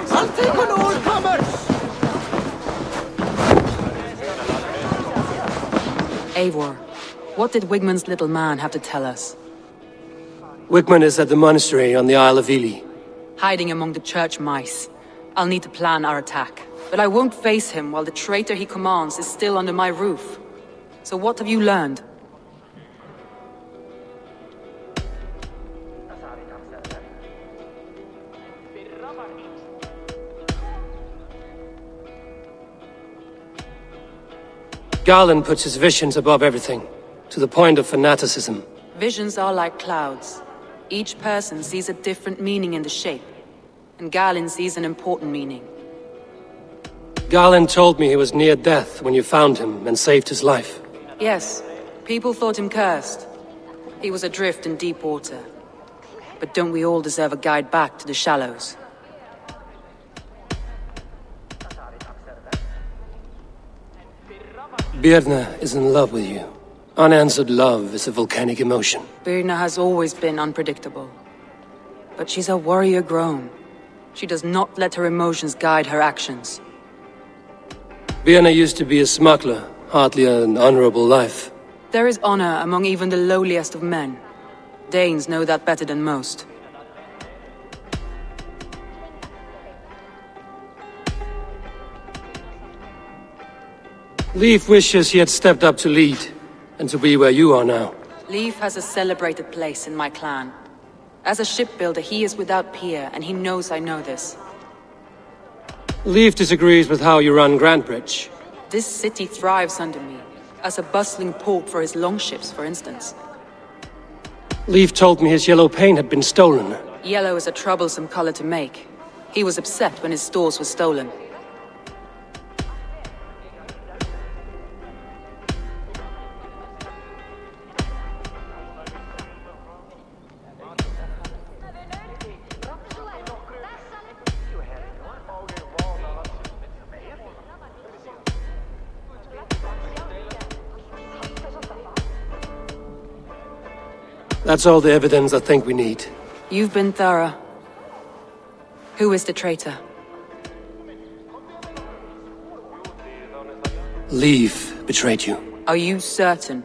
I'll take on all comers! Eivor, what did Wigmund's little man have to tell us? Wigmund is at the monastery on the Isle of Ely. Hiding among the church mice. I'll need to plan our attack. But I won't face him while the traitor he commands is still under my roof. So what have you learned? Garland puts his visions above everything, to the point of fanaticism. Visions are like clouds. Each person sees a different meaning in the shape, and Garland sees an important meaning. Garland told me he was near death when you found him and saved his life. Yes, people thought him cursed. He was adrift in deep water. But don't we all deserve a guide back to the shallows? Birna is in love with you. Unanswered love is a volcanic emotion. Birna has always been unpredictable. But she's a warrior grown. She does not let her emotions guide her actions. Birna used to be a smuggler, hardly an honorable life. There is honor among even the lowliest of men. Danes know that better than most. Leif wishes he had stepped up to lead, and to be where you are now. Leif has a celebrated place in my clan. As a shipbuilder, he is without peer, and he knows I know this. Leif disagrees with how you run Grantbridge. This city thrives under me, as a bustling port for his longships, for instance. Leif told me his yellow paint had been stolen. Yellow is a troublesome color to make. He was upset when his stores were stolen. That's all the evidence I think we need. You've been thorough. Who is the traitor? Leif betrayed you. Are you certain?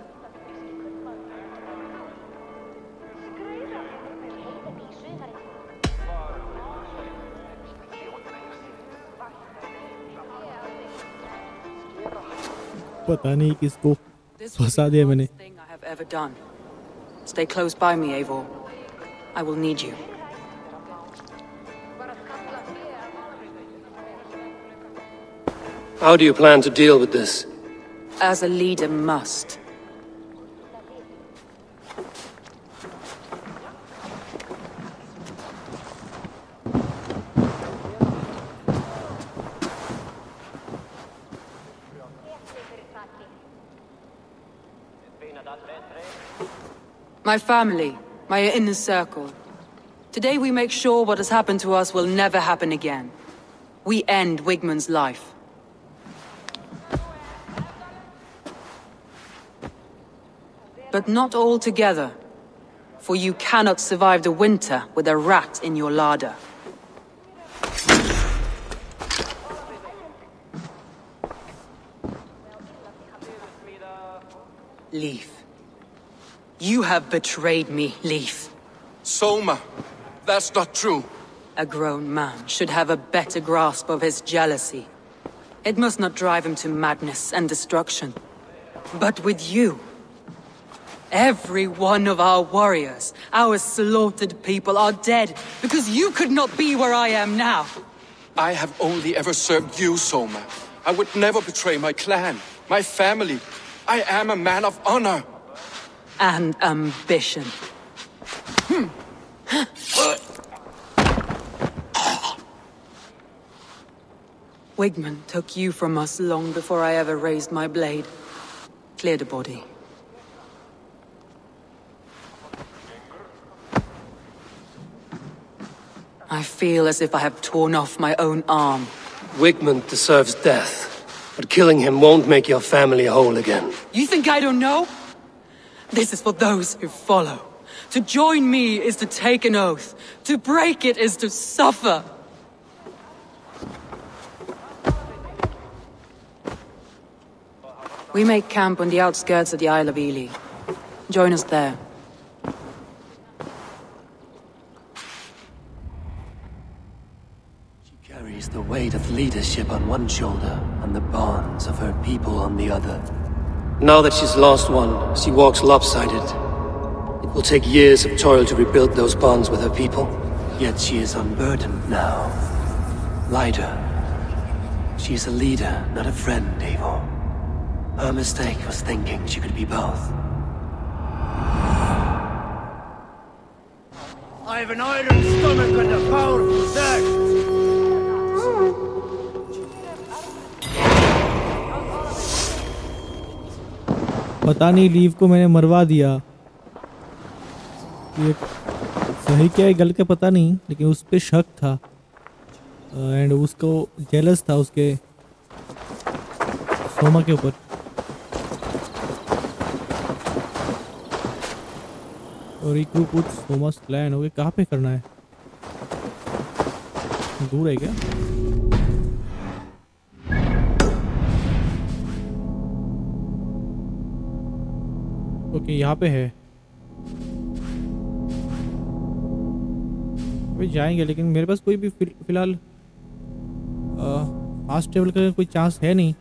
पता नहीं किसको This was फंसा the दिया मैंने. last thing I have ever done. Stay close by me, Eivor. I will need you. How do you plan to deal with this? As a leader must. My family, my inner circle. Today we make sure what has happened to us will never happen again. We end Wigmund's life. But not all together, for you cannot survive the winter with a rat in your larder. Leif. You have betrayed me, Leif. Soma, that's not true. A grown man should have a better grasp of his jealousy. It must not drive him to madness and destruction. But with you, every one of our warriors, our slaughtered people are dead because you could not be where I am now. I have only ever served you, Soma. I would never betray my clan, my family. I am a man of honor. And ambition. Wigmund took you from us long before I ever raised my blade. Clear the body. I feel as if I have torn off my own arm. Wigmund deserves death, but killing him won't make your family whole again. You think I don't know? This is for those who follow. To join me is to take an oath. To break it is to suffer. We make camp on the outskirts of the Isle of Ely. Join us there. She carries the weight of leadership on one shoulder and the bonds of her people on the other. Now that she's lost one, she walks lopsided. It will take years of toil to rebuild those bonds with her people. Yet she is unburdened now. Lighter. She is a leader, not a friend, Eivor. Her mistake was thinking she could be both. I have an iron stomach and a powerful thirst. पता नहीं leave को मैंने मरवा दिया। ये सही क्या है गलत क्या पता नहीं, लेकिन उस पे शक था एंड उसको जेलस था उसके सोमा के ऊपर। और रिक्रूट सोमास प्लान हो गया, कहाँ पे करना है? दूर है क्या? ओके यहाँ पे है, अभी जाएंगे, लेकिन मेरे पास कोई भी फिलहाल फास्ट ट्रेवल का कोई चांस है नहीं।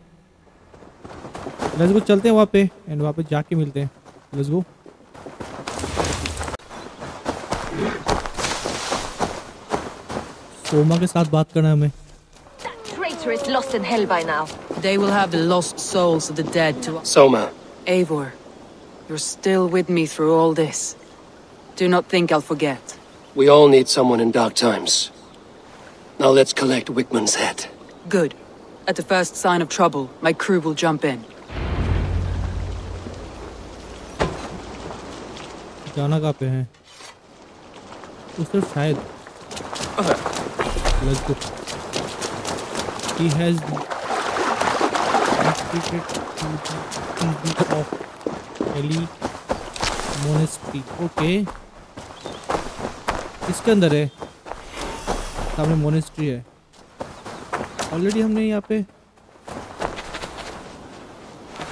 लेट्स गो, चलते हैं वहाँ पे एंड वहाँ पे जाके मिलते हैं। Let's go. सोमा के साथ बात करना है हमें। That traitor is lost in hell by now. They will have the lost souls of the dead to us. Soma. Eivor, you're still with me through all this. Do not think I'll forget. We all need someone in dark times. Now let's collect Wickman's head. Good. At the first sign of trouble, my crew will jump in. जाना कहाँ पे है? उस तरफ शायद। Let's go. He has retreated to the of Eli monastery. Okay. इसके अंदर है, सामने मोनेस्ट्री है। ऑलरेडी हमने यहाँ पे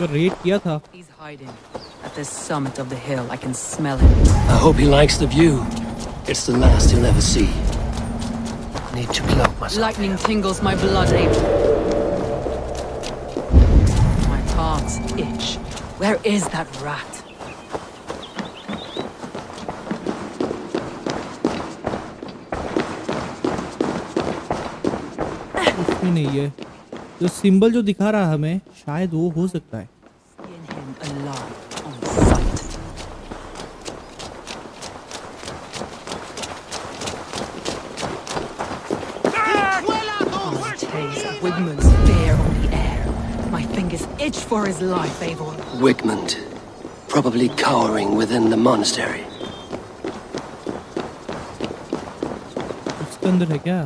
रेड किया था। He's hiding at the summit of the hill. I can smell him. I hope he likes the view. It's the last he'll ever see. I need to cloak myself. Lightning tingles my blood, Eivor. My palms itch. Where is that rat? उसमें नहीं है। जो symbol जो दिखा रहा है हमें, शायद वो हो सकता है। Skin him alive on sight. My taste of Wigmund's fear on the air. My fingers itch for his life, Eivor. Wigmund, probably cowering within the monastery. उसके अंदर है क्या?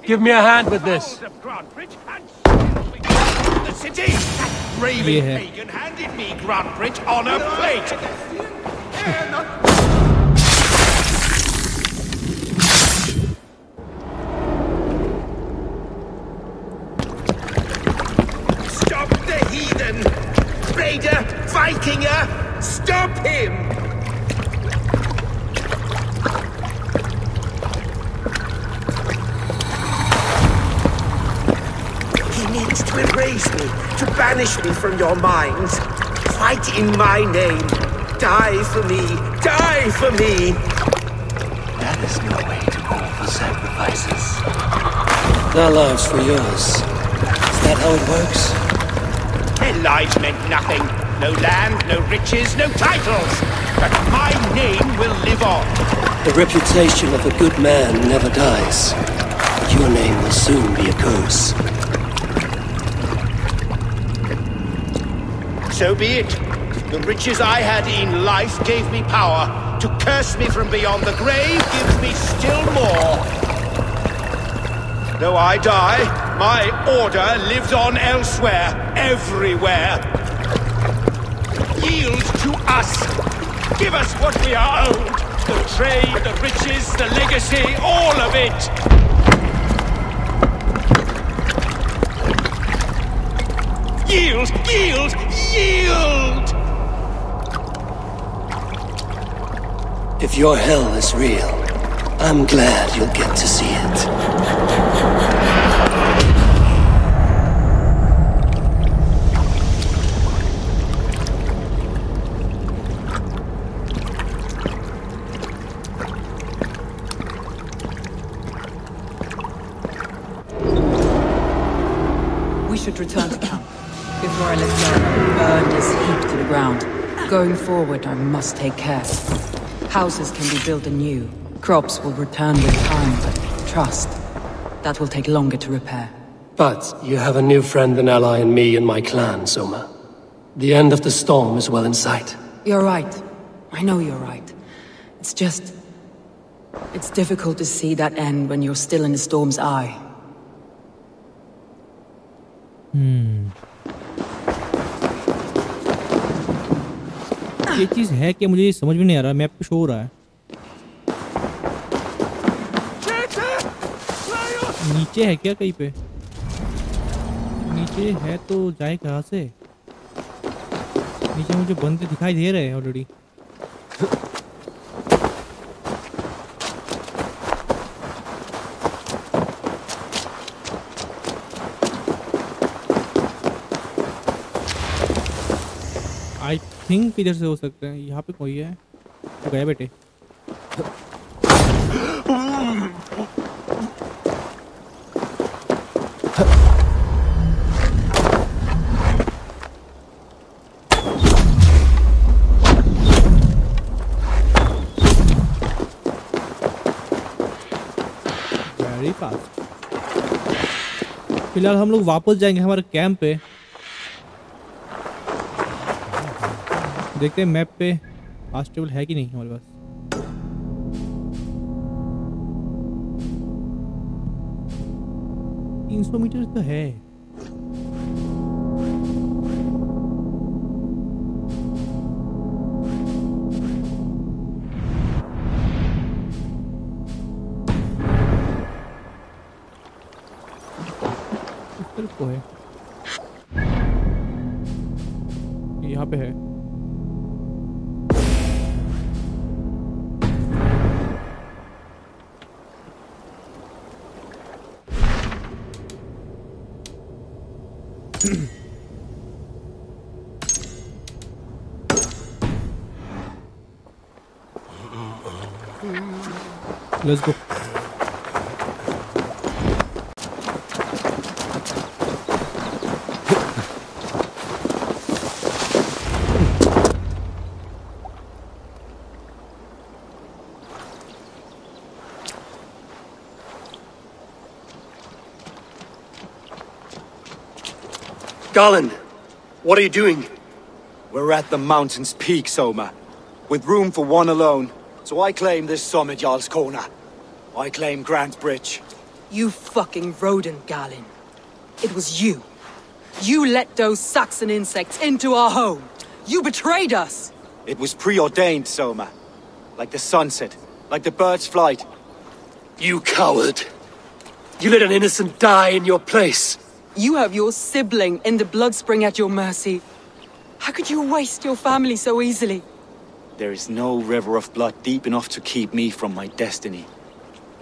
Give me a hand with this. The city! That raving pagan handed me Grantbridge on a plate! Stop the heathen! Raider! Vikinger! Stop him! To erase me, to banish me from your minds. Fight in my name. Die for me. Die for me. That is no way to call for sacrifices. Their lives for yours. Is that how it works? Their lives meant nothing. No land, no riches, no titles. But my name will live on. The reputation of a good man never dies. Your name will soon be a curse. So be it. The riches I had in life gave me power. To curse me from beyond the grave gives me still more. Though I die, my order lives on elsewhere, everywhere. Yield to us! Give us what we are owed! The trade, the riches, the legacy, all of it! Yield! Yield! Yield! If your hell is real, I'm glad you'll get to see it. We should return to camp before I let go burn this heap to the ground. Going forward, I must take care. Houses can be built anew. Crops will return with time, but trust, that will take longer to repair. But you have a new friend and ally in me and my clan, Soma. The end of the storm is well in sight. You're right. I know you're right. It's just... it's difficult to see that end when you're still in the storm's eye. ये चीज है कि मुझे समझ में नहीं आ रहा map पे शो हो रहा है नीचे है क्या कहीं पे नीचे है तो जाए कहाँ से नीचे मुझे बंदे दिखाई दे रहे हैं ऑलरेडी आई थिंक इधर से हो सकते हैं यहाँ पे कोई है तो गया बेटे वेरी फास्ट फिलहाल हम लोग वापस जाएंगे हमारे कैंप पे देखते हैं मैप पे फास्टेबल है कि नहीं हमारे पास 300 मीटर तो है इस तरफ को है यहाँ पे है Let's go. Garland, what are you doing? We're at the mountain's peak, Soma, with room for one alone. So I claim this summit, Jarl's Corner. I claim Grant Bridge. You fucking rodent, Galen. It was you. You let those Saxon insects into our home. You betrayed us. It was preordained, Soma. Like the sunset, like the bird's flight. You coward! You let an innocent die in your place! You have your sibling in the bloodspring at your mercy. How could you waste your family so easily? There is no river of blood deep enough to keep me from my destiny.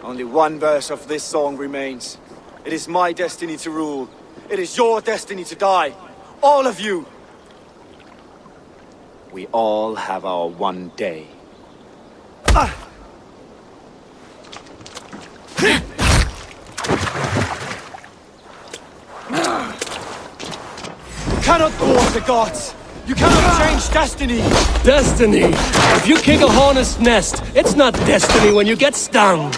Only one verse of this song remains. It is my destiny to rule. It is your destiny to die. All of you! We all have our one day. You cannot thwart the gods! You cannot change destiny! Destiny! If you kick a hornet's nest, it's not destiny when you get stung!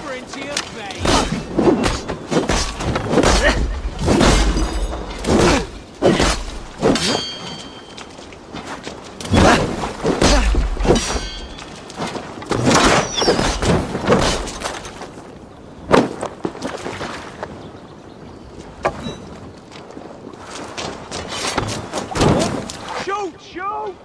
Shoot! Shoot!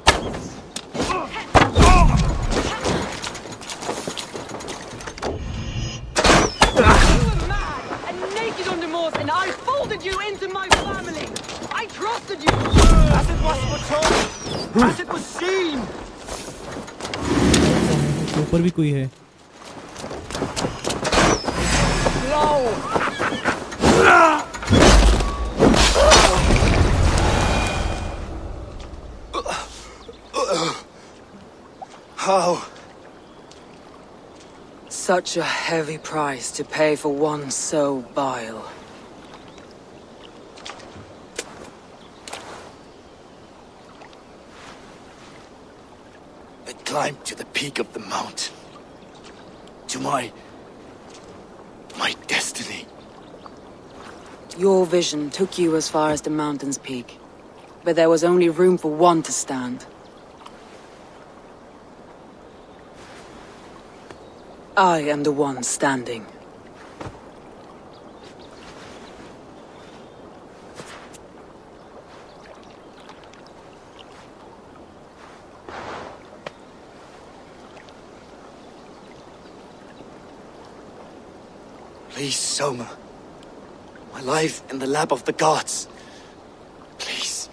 ऊपर भी कोई है। How? Such a heavy price to pay for one so vile. I climbed to the peak of the mountain. To my destiny. Your vision took you as far as the mountain's peak, but there was only room for one to stand. I am the one standing. Please, Soma. My life in the lap of the gods. Please.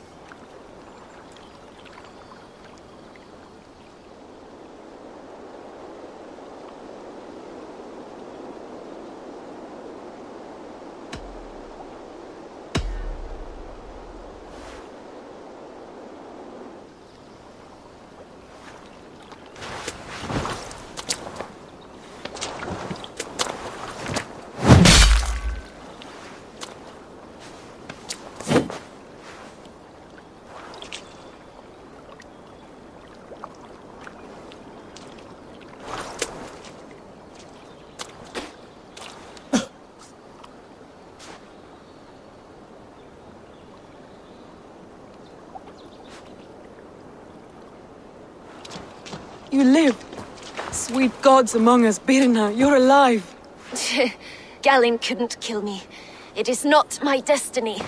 You live! Sweet gods among us, Birna, you're alive! Galin couldn't kill me. It is not my destiny.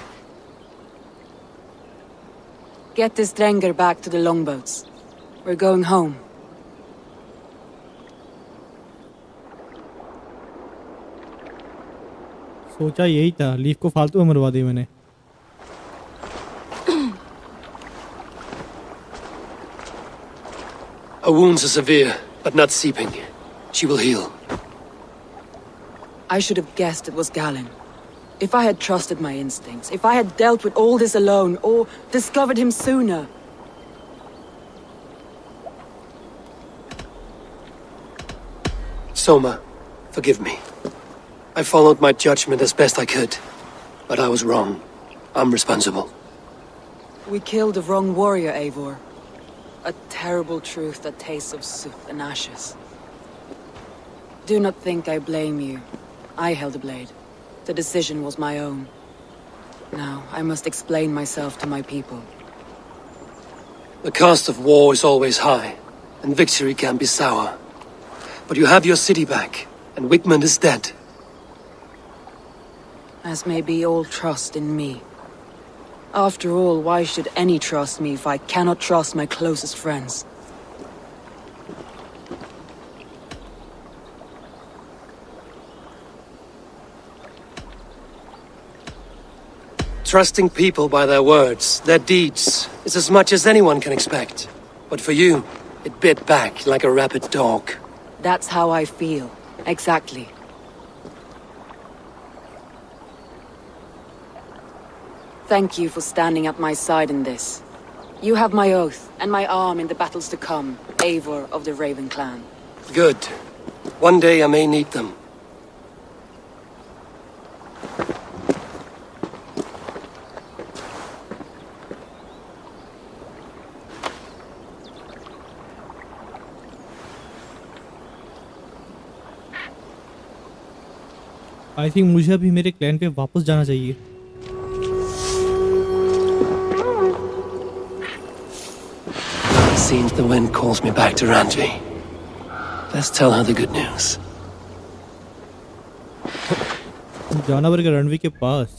Get this Drenger back to the longboats. We're going home. सोचा यही था, leaf को फालतू में मरवा दी मैंने। Her wounds are severe, but not seeping. She will heal. I should have guessed it was Galin. If I had trusted my instincts, if I had dealt with all this alone, or discovered him sooner. Soma, forgive me. I followed my judgment as best I could, but I was wrong. I'm responsible. We killed the wrong warrior, Eivor. A terrible truth that tastes of soot and ashes. Do not think I blame you. I held the blade. The decision was my own. Now, I must explain myself to my people. The cost of war is always high, and victory can be sour. But you have your city back, and Wigmund is dead. As may be all trust in me. After all, why should any trust me if I cannot trust my closest friends? Trusting people by their words, their deeds, is as much as anyone can expect. But for you, it bit back like a rabid dog. That's how I feel. Exactly. Thank you for standing at my side in this. You have my oath, and my arm in the battles to come, Eivor of the Raven clan. Good. One day I may need them. I think मुझे अभी मेरे clan पे वापस जाना चाहिए। Seems the wind calls me back to Randvi. Let's tell her the good news. जाना पड़ेगा रणवी के पास।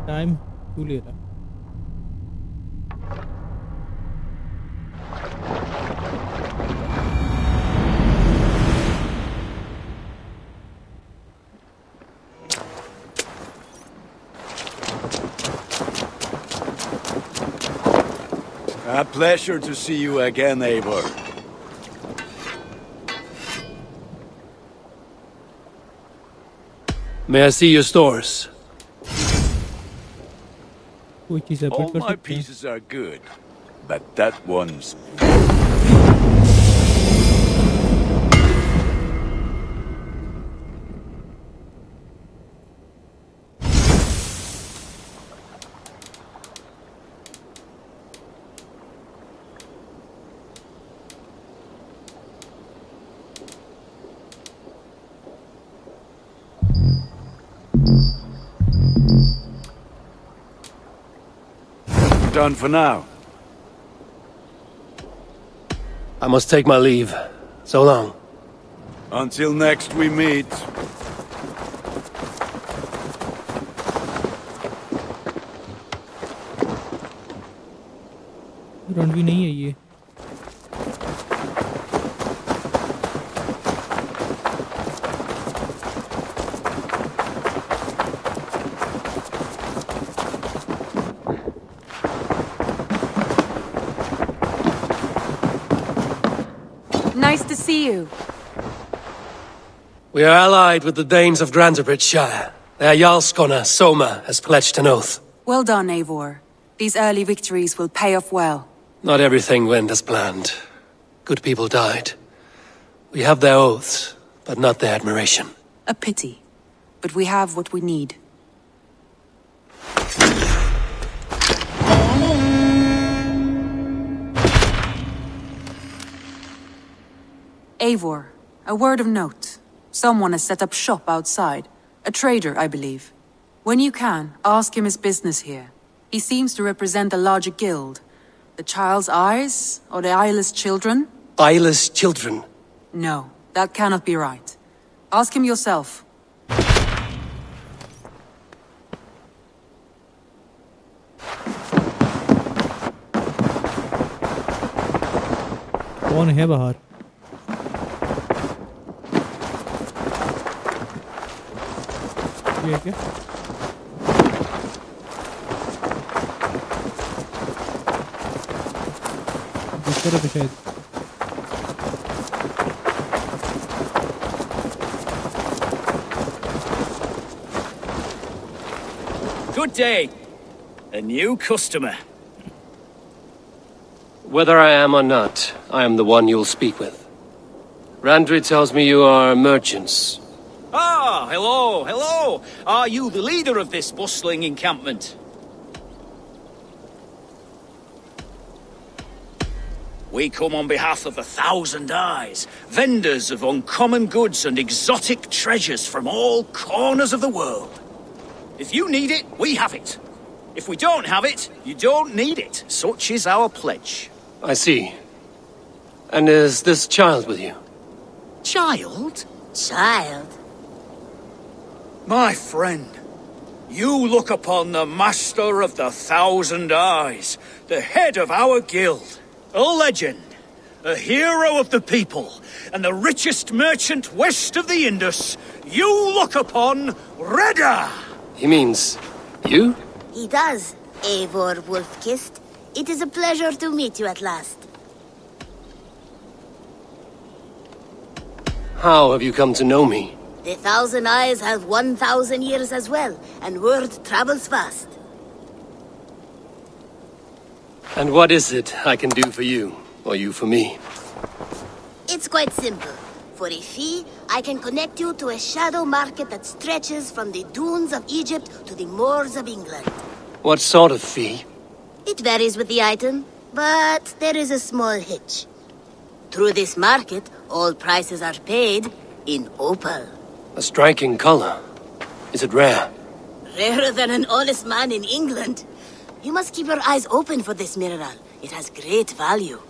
टाइम क्यों ले रहा? A pleasure to see you again, Eivor. May I see your stores? कोई चीज़ All अपडेट कर my सकते हैं? pieces are good, but that one's... Done for now. I must take my leave. So long. Until next we meet. रणवी नहीं है ये. Nice to see you. We are allied with the Danes of Shire. Their Jarlskona, Soma, has pledged an oath. Well done, Eivor. These early victories will pay off well. Not everything went as planned. Good people died. We have their oaths, but not their admiration. A pity. But we have what we need. Eivor, a word of note. Someone has set up shop outside. A trader, I believe. When you can, ask him his business here. He seems to represent a larger guild. The Child's Eyes, or the Eyeless Children? Eyeless children. No, that cannot be right. Ask him yourself. कौन है बाहर? ये क्या? दूसरे पे शायद. Good day. A new customer. Whether I am or not, I am the one you'll speak with. Randri tells me you are merchants. Ah, hello, hello. Are you the leader of this bustling encampment? We come on behalf of 1,000 Eyes, vendors of uncommon goods and exotic treasures from all corners of the world. If you need it, we have it. If we don't have it, you don't need it. Such is our pledge. I see. And is this child with you? Child? Child? My friend, you look upon the master of the 1,000 Eyes, the head of our guild, a legend, a hero of the people, and the richest merchant west of the Indus. You look upon Reda! He means you? He does, Eivor Wolf-Kissed. It is a pleasure to meet you at last. How have you come to know me? The 1,000 Eyes have 1,000 years as well, and word travels fast. And what is it I can do for you, or you for me? It's quite simple. For a fee, I can connect you to a shadow market that stretches from the dunes of Egypt to the moors of England. What sort of fee? It varies with the item, but there is a small hitch. Through this market, all prices are paid in opal. A striking color. Is it rare? Rarer than an honest man in England. You must keep your eyes open for this mineral. It has great value.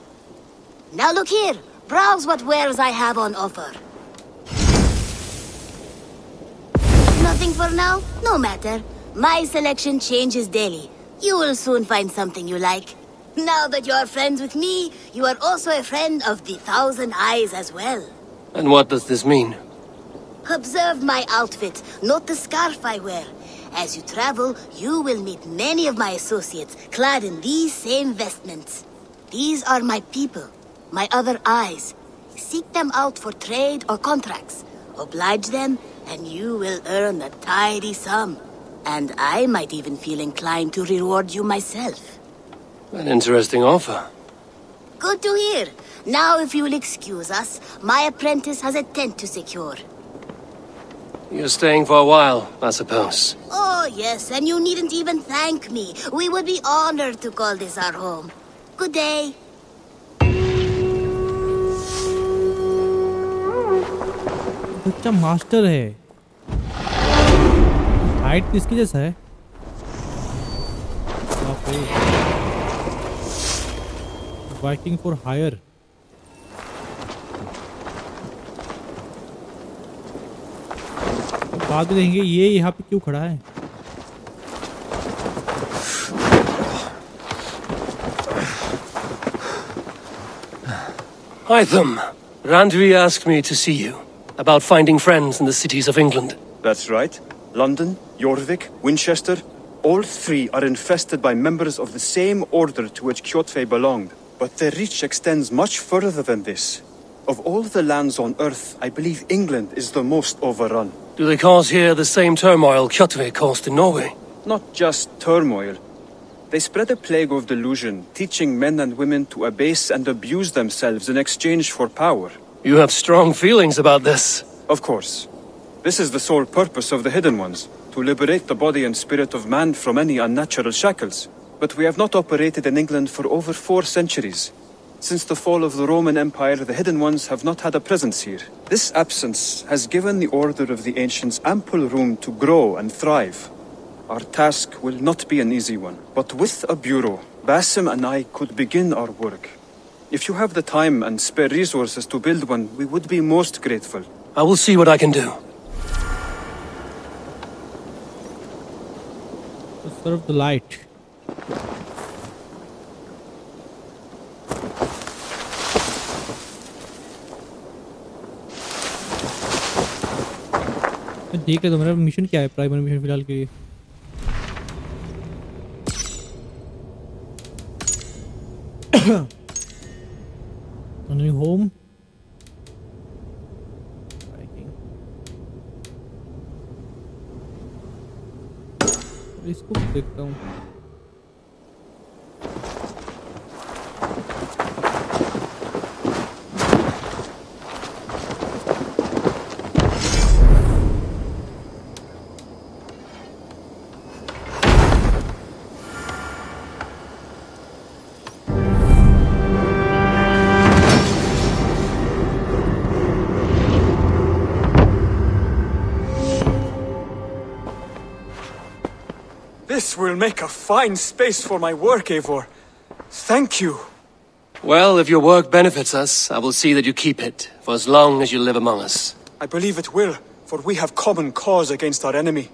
Now look here. Browse what wares I have on offer. Nothing for now? No matter. My selection changes daily. You will soon find something you like. Now that you are friends with me, you are also a friend of the Thousand Eyes as well. And what does this mean? Observe my outfit, note the scarf I wear. As you travel, you will meet many of my associates, clad in these same vestments. These are my people, my other eyes. Seek them out for trade or contracts. Oblige them, and you will earn a tidy sum. And I might even feel inclined to reward you myself. An interesting offer. Good to hear. Now, if you will excuse us, my apprentice has a tent to secure. You're staying for a while, I suppose. Oh, yes, and you needn't even thank me. We would be honored to call this our home. Good day. बच्चा master है। Height किसकी जैसा है? Viking for hire. बाद में देखेंगे ये यहाँ पे क्यों खड़ा है। Hytham, Randvi asked me to see you about finding friends in the cities of England. That's right. London, Jorvik, Winchester, all three are infested by members of the same order to which Kjotve belonged. But their reach extends much further than this. Of all the lands on Earth, I believe England is the most overrun. Do they cause here the same turmoil Kjotve caused in Norway? Not just turmoil. They spread a plague of delusion, teaching men and women to abase and abuse themselves in exchange for power. You have strong feelings about this. Of course. This is the sole purpose of the Hidden Ones, to liberate the body and spirit of man from any unnatural shackles. But we have not operated in England for over 4 centuries. Since the fall of the Roman Empire, the Hidden Ones have not had a presence here. This absence has given the Order of the Ancients ample room to grow and thrive. Our task will not be an easy one, but with a bureau, Basim and I could begin our work. If you have the time and spare resources to build one, we would be most grateful. I will see what I can do. Serve the light. देख ले तो मेरा mission क्या है, primary mission फिलहाल के लिए। Home इसको देखता हूँ। This will make a fine space for my work, Eivor. Thank you. Well, if your work benefits us, I will see that you keep it, for as long as you live among us. I believe it will, for we have common cause against our enemy.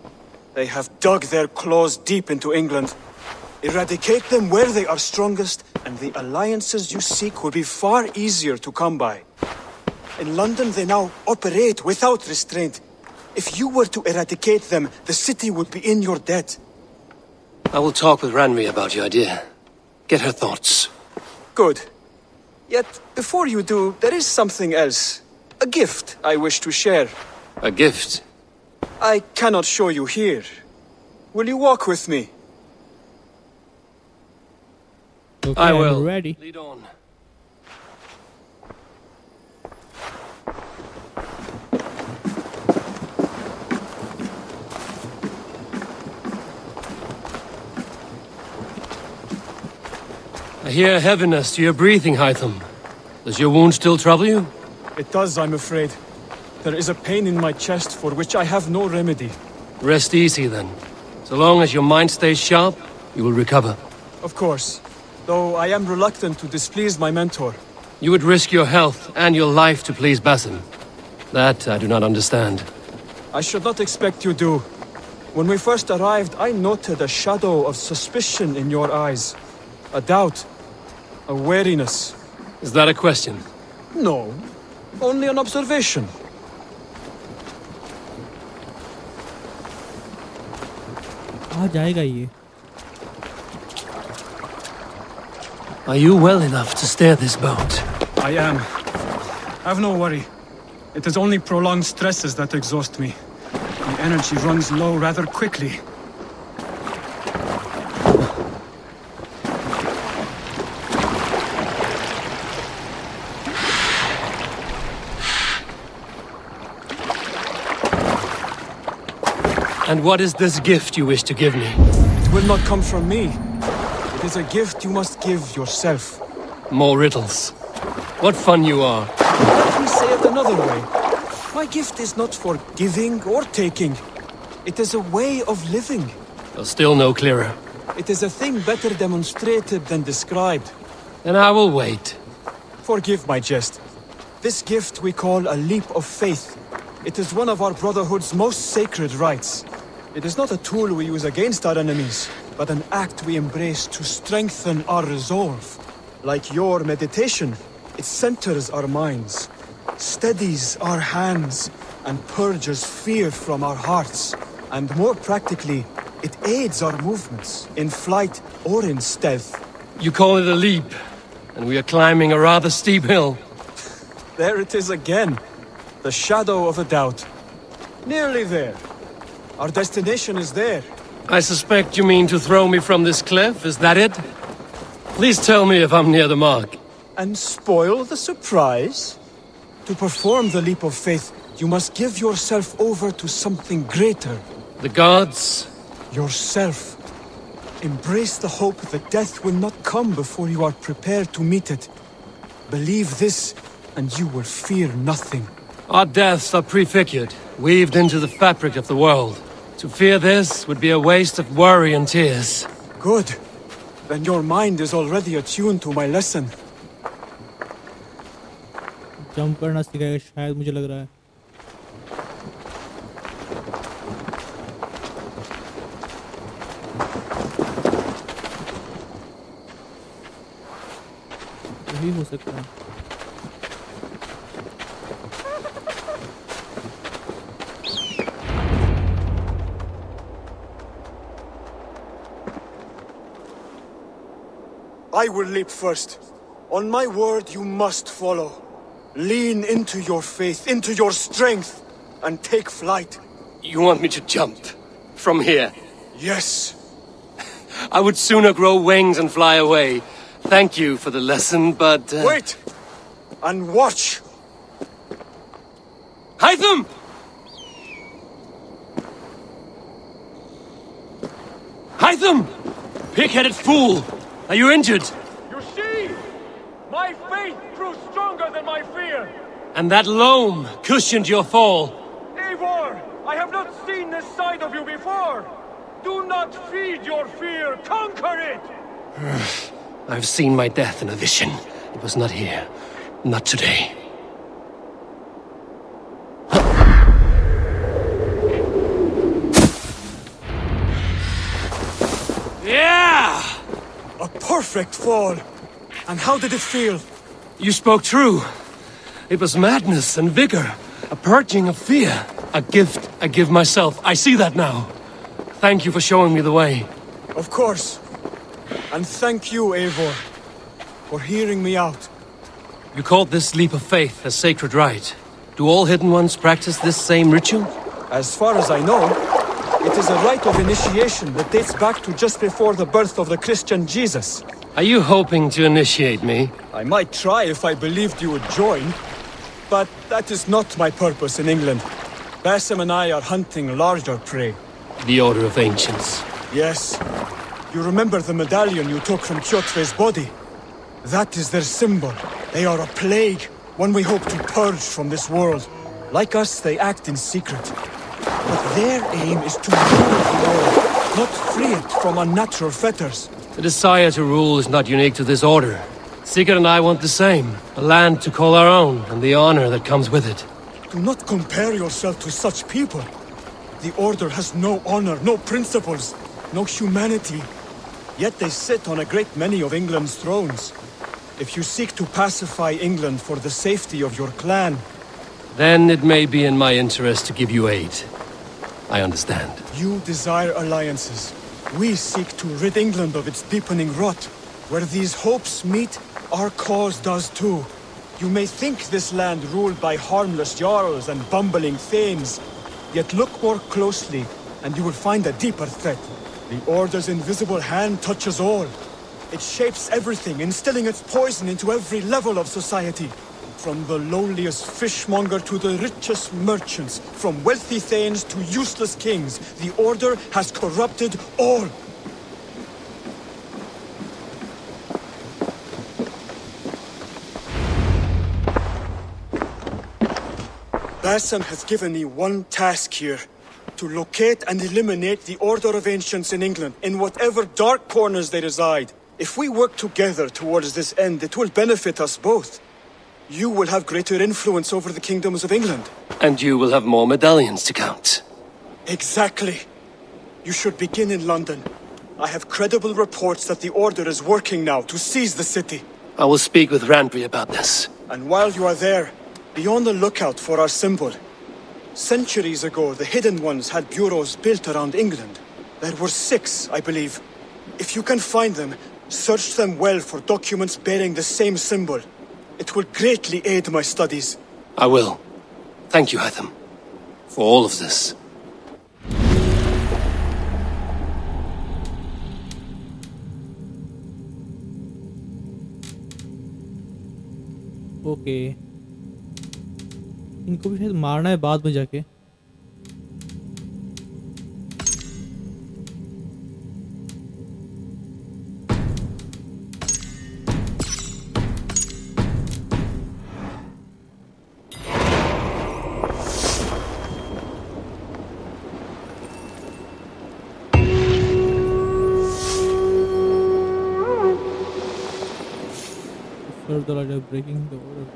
They have dug their claws deep into England. Eradicate them where they are strongest, and the alliances you seek will be far easier to come by. In London, they now operate without restraint. If you were to eradicate them, the city would be in your debt. I will talk with Ranri about your idea. Get her thoughts. Good. Yet, before you do, there is something else. A gift I wish to share. A gift? I cannot show you here. Will you walk with me? Okay, I will. I'm ready. Lead on. I hear heaviness to your breathing, Hytham. Does your wound still trouble you? It does, I'm afraid. There is a pain in my chest for which I have no remedy. Rest easy, then. So long as your mind stays sharp, you will recover. Of course. Though I am reluctant to displease my mentor. You would risk your health and your life to please Basim. That I do not understand. I should not expect you do. When we first arrived, I noted a shadow of suspicion in your eyes. A doubt. A wariness. Is that a question? No. Only an observation. कहाँ जाएगा ये? Are you well enough to steer this boat? I am. Have no worry. It is only prolonged stresses that exhaust me. The energy runs low rather quickly. And what is this gift you wish to give me? It will not come from me. It is a gift you must give yourself. More riddles. What fun you are. Let me say it another way. My gift is not for giving or taking. It is a way of living. Still no clearer. It is a thing better demonstrated than described. Then I will wait. Forgive my jest. This gift we call a leap of faith. It is one of our Brotherhood's most sacred rites. It is not a tool we use against our enemies, but an act we embrace to strengthen our resolve. Like your meditation, it centers our minds, steadies our hands, and purges fear from our hearts. And more practically, it aids our movements, in flight or in stealth. You call it a leap, and we are climbing a rather steep hill. There it is again. The shadow of a doubt. Nearly there. Our destination is there. I suspect you mean to throw me from this cliff, is that it? Please tell me if I'm near the mark. And spoil the surprise? To perform the leap of faith, you must give yourself over to something greater. The gods? Yourself. Embrace the hope that death will not come before you are prepared to meet it. Believe this, and you will fear nothing. Our deaths are prefigured, weaved into the fabric of the world. To fear this would be a waste of worry and tears. Good. Then your mind is already attuned to my lesson. Jump करना सिखाएगा शायद मुझे लग रहा है. यही हो सकता है. I will leap first. On my word, you must follow. Lean into your faith, into your strength, and take flight. You want me to jump? From here? Yes. I would sooner grow wings and fly away. Thank you for the lesson, but... Wait! And watch! Hytham! Hytham! Pig-headed fool! Are you injured? You see? My faith grew stronger than my fear! And that loam cushioned your fall. Eivor! I have not seen this side of you before! Do not feed your fear! Conquer it! I've seen my death in a vision. It was not here. Not today. Yeah! A perfect fall! And how did it feel? You spoke true. It was madness and vigor. A purging of fear. A gift I give myself. I see that now. Thank you for showing me the way. Of course. And thank you, Eivor, for hearing me out. You called this leap of faith a sacred rite. Do all Hidden Ones practice this same ritual? As far as I know, it is a rite of initiation that dates back to just before the birth of the Christian Jesus. Are you hoping to initiate me? I might try if I believed you would join. But that is not my purpose in England. Basim and I are hunting larger prey. The Order of Ancients. Yes. You remember the medallion you took from Kjotve's body? That is their symbol. They are a plague, one we hope to purge from this world. Like us, they act in secret. But their aim is to rule the world, not free it from unnatural fetters. The desire to rule is not unique to this order. Sigurd and I want the same. A land to call our own, and the honor that comes with it. Do not compare yourself to such people. The Order has no honor, no principles, no humanity. Yet they sit on a great many of England's thrones. If you seek to pacify England for the safety of your clan... Then it may be in my interest to give you aid. I understand. You desire alliances. We seek to rid England of its deepening rot. Where these hopes meet, our cause does too. You may think this land ruled by harmless jarls and bumbling thanes. Yet look more closely, and you will find a deeper threat. The Order's invisible hand touches all. It shapes everything, instilling its poison into every level of society. From the lowliest fishmonger to the richest merchants, from wealthy thanes to useless kings, the Order has corrupted all. Bassam has given me one task here. To locate and eliminate the Order of Ancients in England, in whatever dark corners they reside. If we work together towards this end, it will benefit us both. You will have greater influence over the kingdoms of England. And you will have more medallions to count. Exactly. You should begin in London. I have credible reports that the Order is working now to seize the city. I will speak with Randry about this. And while you are there, be on the lookout for our symbol. Centuries ago, the Hidden Ones had bureaus built around England. There were 6, I believe. If you can find them, search them well for documents bearing the same symbol. It will greatly aid my studies. I will. Thank you, Hytham, for all of this. Okay. इनको भी शायद मारना है बाद में जाके. Further breaking the order.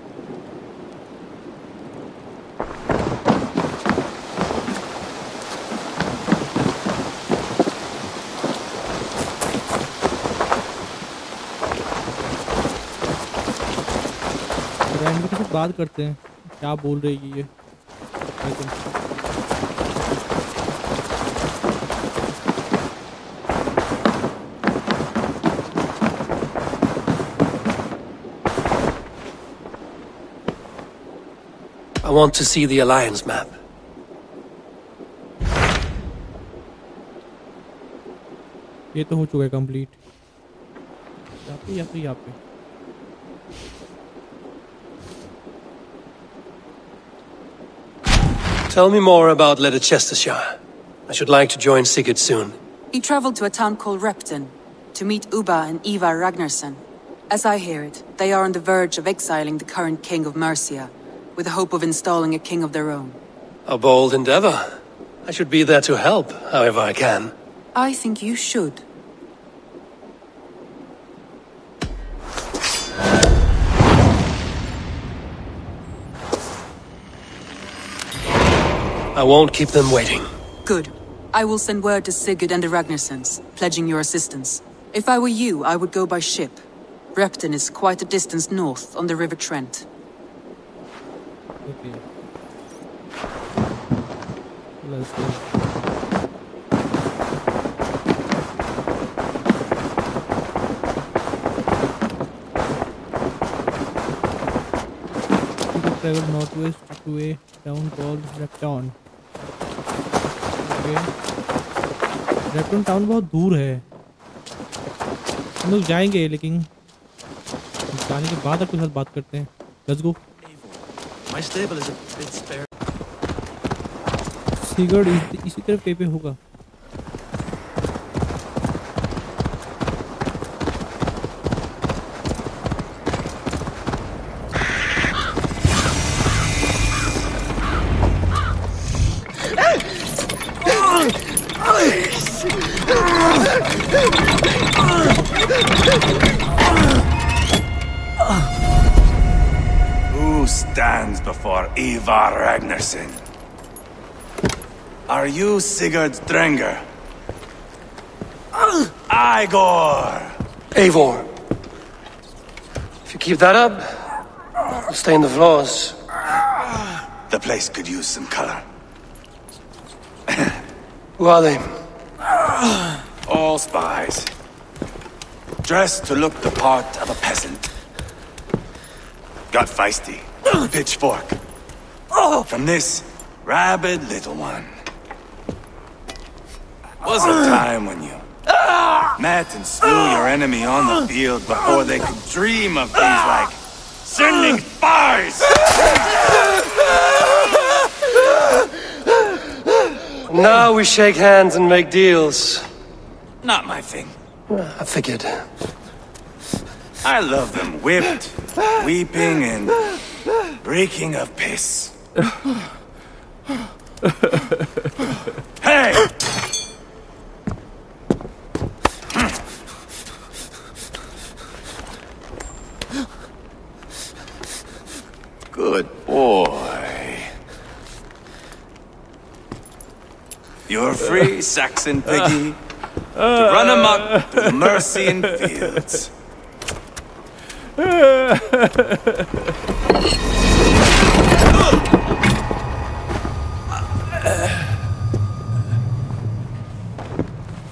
बात करते हैं क्या बोल रही है ये. I want to see the Alliance map. ये तो हो चुका है कंप्लीट. यहाँ पे Tell me more about Leicestershire. I should like to join Sigurd soon. He traveled to a town called Repton to meet Ubba and Eivor Ragnarsson. As I hear it, they are on the verge of exiling the current king of Mercia, with the hope of installing a king of their own. A bold endeavor. I should be there to help, however I can. I think you should. I won't keep them waiting. Good. I will send word to Sigurd and the Ragnarssons, pledging your assistance. If I were you, I would go by ship. Repton is quite a distance north on the River Trent. Okay. Let's go. Travel northwest to a town called Repton. Okay. Repton town बहुत दूर है. हम लोग जाएंगे लेकिन जाने के बाद आपके साथ बात करते हैं. Let's go. My stable is a bit spare. Sigurd इसी तरफ पे होगा. Who stands before Eivor Ragnarsson? Are you Sigurd Drenger? Eivor! Eivor. If you keep that up, you'll stay in the floors. The place could use some color. Who are they? All spies. Dressed to look the part of a peasant. Got feisty. Pitchfork. From this rabid little one. Was a time when you met and slew your enemy on the field before they could dream of things like sending spies! Now we shake hands and make deals. Not my thing. I figured. I love them whipped, weeping, and reeking of piss. Hey! Good boy. You're free, Saxon piggy, to run amok through the Mercian fields.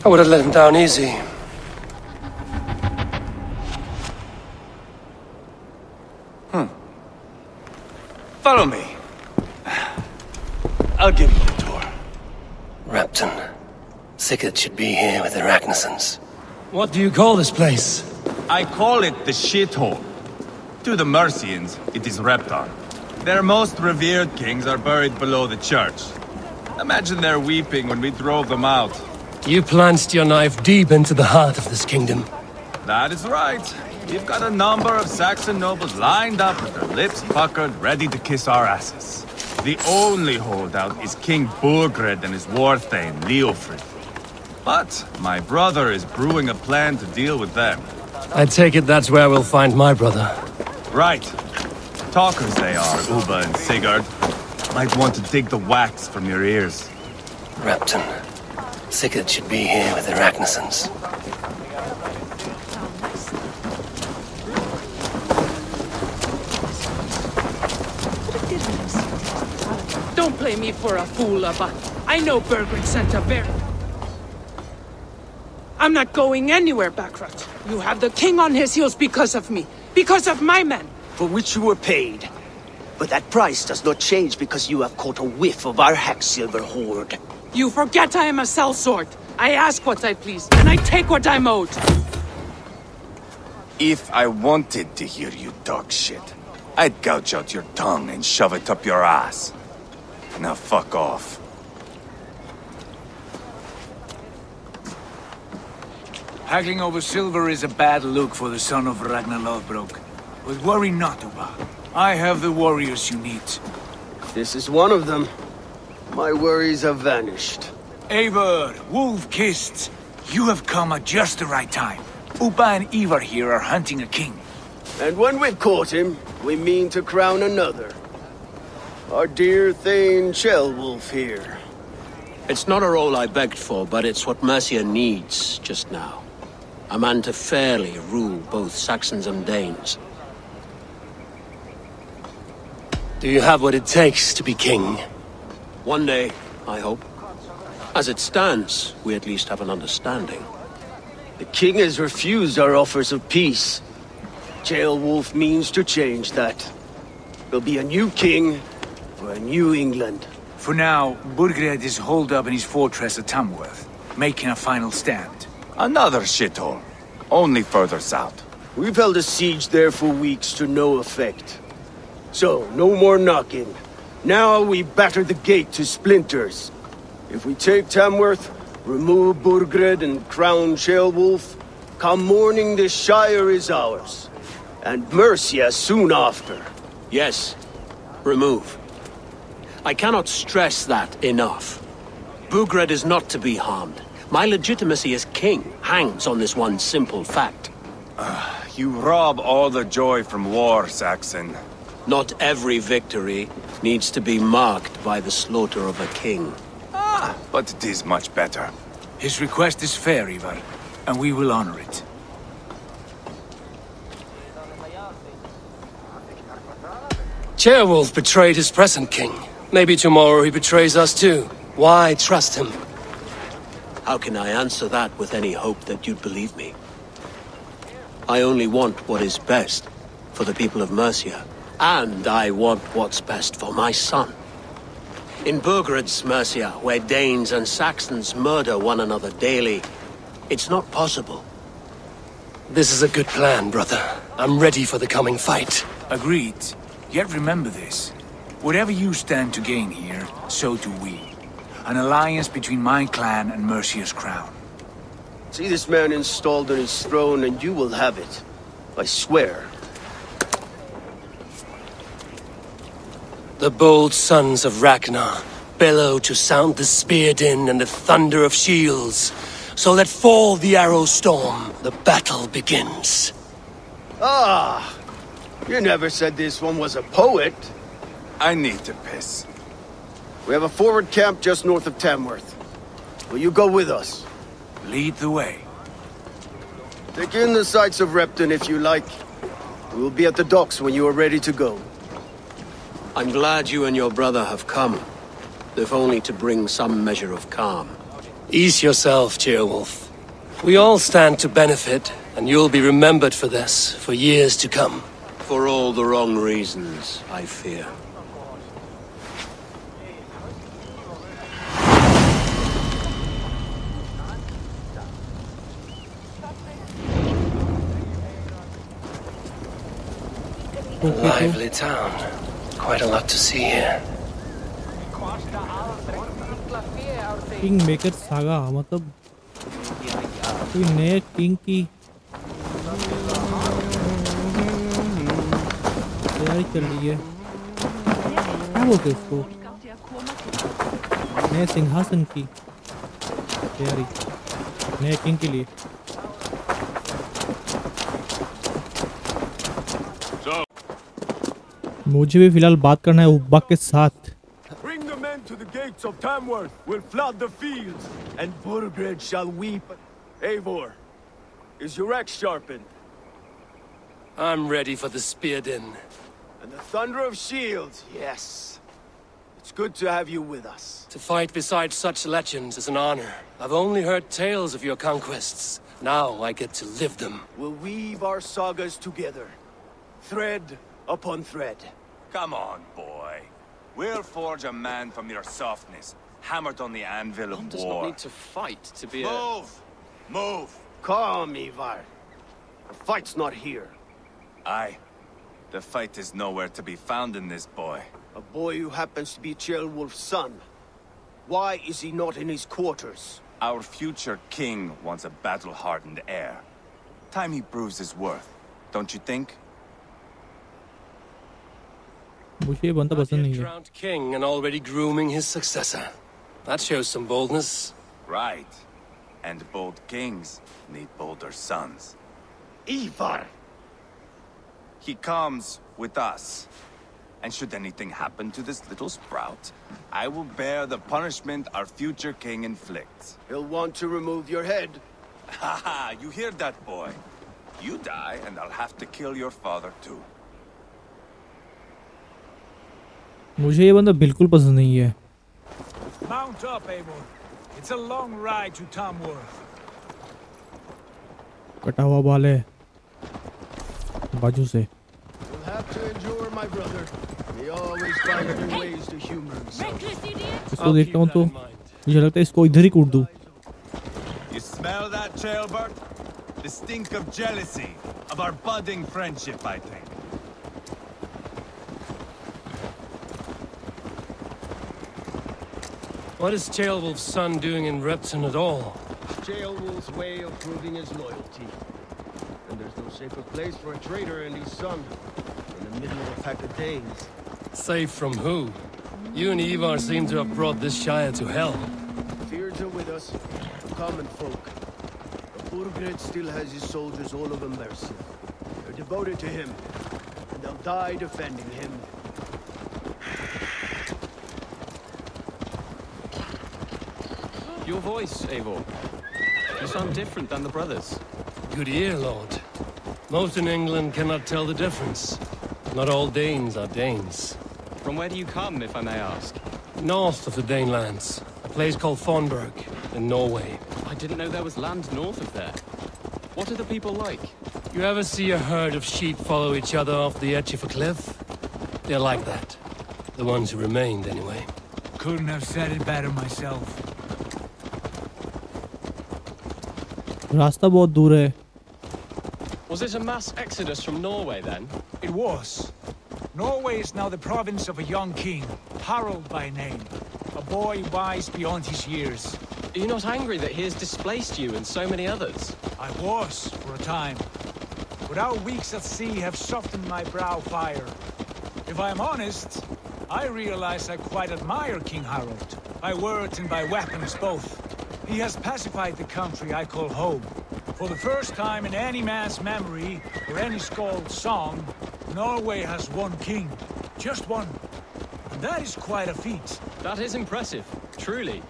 I would have let him down easy. Follow me. I'll give you a tour. Repton. Sigurd should be here with the Ragnarsons. What do you call this place? I call it the shithole. To the Mercians, it is Repton. Their most revered kings are buried below the church. Imagine their weeping when we drove them out. You plunged your knife deep into the heart of this kingdom. That is right. We've got a number of Saxon nobles lined up with their lips puckered, ready to kiss our asses. The only holdout is King Burgred and his warthane, Leofrid. But my brother is brewing a plan to deal with them. I take it that's where we'll find my brother. Right. Talkers they are, Ubba and Sigurd. Might want to dig the wax from your ears. Repton. Sigurd should be here with the Ragnarsons. Don't play me for a fool, Ubba. I know Burgred sent a very... I'm not going anywhere, Backrot. You have the king on his heels because of me. Because of my men. For which you were paid. But that price does not change because you have caught a whiff of our Hacksilver hoard. You forget I am a sellsword. I ask what I please, and I take what I'm owed. If I wanted to hear you talk shit, I'd gouge out your tongue and shove it up your ass. Now fuck off. Haggling over silver is a bad look for the son of Ragnar Lothbrok. But worry not, Ubba. I have the warriors you need. This is one of them. My worries have vanished. Eivor, wolf-kissed, you have come at just the right time. Ubba and Eivor here are hunting a king. And when we've caught him, we mean to crown another. Our dear Thane Ceolwulf here. It's not a role I begged for, but it's what Mercia needs just now. A man to fairly rule both Saxons and Danes. Do you have what it takes to be king? One day, I hope. As it stands, we at least have an understanding. The king has refused our offers of peace. Ceolwulf means to change that. There'll be a new king for a new England. For now, Burgred is holed up in his fortress at Tamworth, making a final stand. Another shithole. Only further south. We've held a siege there for weeks to no effect. So, no more knocking. Now we batter the gate to splinters. If we take Tamworth, remove Burgred and crown Ceolwulf, come morning the Shire is ours. And Mercia soon after. Yes, remove. I cannot stress that enough. Burgred is not to be harmed. My legitimacy as king hangs on this one simple fact. You rob all the joy from war, Saxon. Not every victory needs to be marked by the slaughter of a king. Ah, but it is much better. His request is fair, Eivor, and we will honor it. Ceolwulf betrayed his present king. Maybe tomorrow he betrays us too. Why trust him? How can I answer that with any hope that you'd believe me? I only want what is best for the people of Mercia. And I want what's best for my son. In Burgred's Mercia, where Danes and Saxons murder one another daily, it's not possible. This is a good plan, brother. I'm ready for the coming fight. Agreed. Yet remember this. Whatever you stand to gain here, so do we. An alliance between my clan and Mercia's crown. See this man installed on his throne and you will have it. I swear. The bold sons of Ragnar bellow to sound the spear din and the thunder of shields. So let fall the arrow storm. The battle begins. Ah! You never said this one was a poet. I need to piss. We have a forward camp just north of Tamworth. Will you go with us? Lead the way. Take in the sights of Repton if you like. We will be at the docks when you are ready to go. I'm glad you and your brother have come, if only to bring some measure of calm. Ease yourself, Ceolwulf. We all stand to benefit, and you'll be remembered for this, for years to come. For all the wrong reasons, I fear. Lively town. Quite a lot to see here. Kingmaker saga मतलब कोई नए king की तैयारी चल रही है। क्या बोलते हैं इसको? नए सिंहासन की तैयारी नए किंग के लिए। मुझे भी फिलहाल बात करना है उब्बा के साथ। Bring the men to the gates of Tamworth. We'll flood the fields, and Burgred shall weep. Eivor, is your axe sharpened? I'm ready for the spear din. And the thunder of shields, yes. It's good to have you with us. To fight beside such legends is an honor. I've only heard tales of your conquests. Now I get to live them. We'll weave our sagas together, thread upon thread. Come on, boy. We'll forge a man from your softness, hammered on the anvil of war. One does not need to fight to be Move! Move! Calm, Eivor. The fight's not here. Aye. The fight is nowhere to be found in this boy. A boy who happens to be Ceolwulf's son. Why is he not in his quarters? Our future king wants a battle-hardened heir. Time he proves his worth, don't you think? Not yet crowned king and already grooming his successor. That shows some boldness. Right. And bold kings need bolder sons. Eivor! He comes with us. And should anything happen to this little sprout, I will bear the punishment our future king inflicts. He'll want to remove your head. Ha ha! You hear that, boy? You die, and I'll have to kill your father too. मुझे ये बंदा बिल्कुल पसंद नहीं है। Mount up, Eivor. It's a long ride to Tamworth. कटा हुआ बाल है बाजू से। You'll have to endure, my brother. He always finds new ways to humor himself. इसको देखता हूँ तो मुझे लगता है इसको इधर ही कूट दूँ। You smell that, Ceolbert? The stink of jealousy, of our budding friendship, I think. What is Ceolwulf's son doing in Repton at all? Ceolwulf's way of proving his loyalty. And there's no safer place for a traitor and his son in the middle of a pack of Danes. Safe from who? You and Eivor seem to have brought this Shire to hell. Fears are with us, the common folk. But Burgred still has his soldiers all over Mercia. They're devoted to him, and they'll die defending him. Your voice, Eivor. You sound different than the brothers. Good ear, Lord. Most in England cannot tell the difference. Not all Danes are Danes. From where do you come, if I may ask? North of the Danelands. A place called Thornburg, in Norway. I didn't know there was land north of there. What are the people like? You ever see a herd of sheep follow each other off the edge of a cliff? They're like that. The ones who remained, anyway. Couldn't have said it better myself. रास्ता बहुत दूर है. Was it a mass exodus from Norway then? It was. Norway is now the province of a young king, Harald by name. A boy wise beyond his years. Are you not angry that he has displaced you and so many others? I was, for a time. But our weeks at sea have softened my brow fire. If I am honest, I realize I quite admire King Harald. By words and by weapons both. He has pacified the country I call home. For the first time in any man's memory, or any skald's song, Norway has one king. Just one. And that is quite a feat. That is impressive, truly.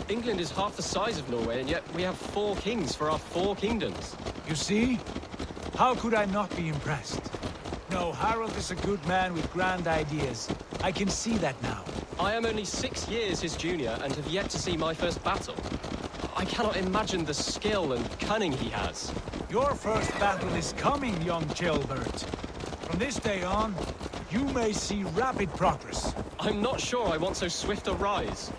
England is half the size of Norway, and yet we have 4 kings for our 4 kingdoms. You see? How could I not be impressed? No, Harald is a good man with grand ideas. I can see that now. I am only 6 years his junior and have yet to see my first battle. I cannot imagine the skill and cunning he has. Your first battle is coming, young jailbird. From this day on, you may see rapid progress. I'm not sure I want so swift a rise.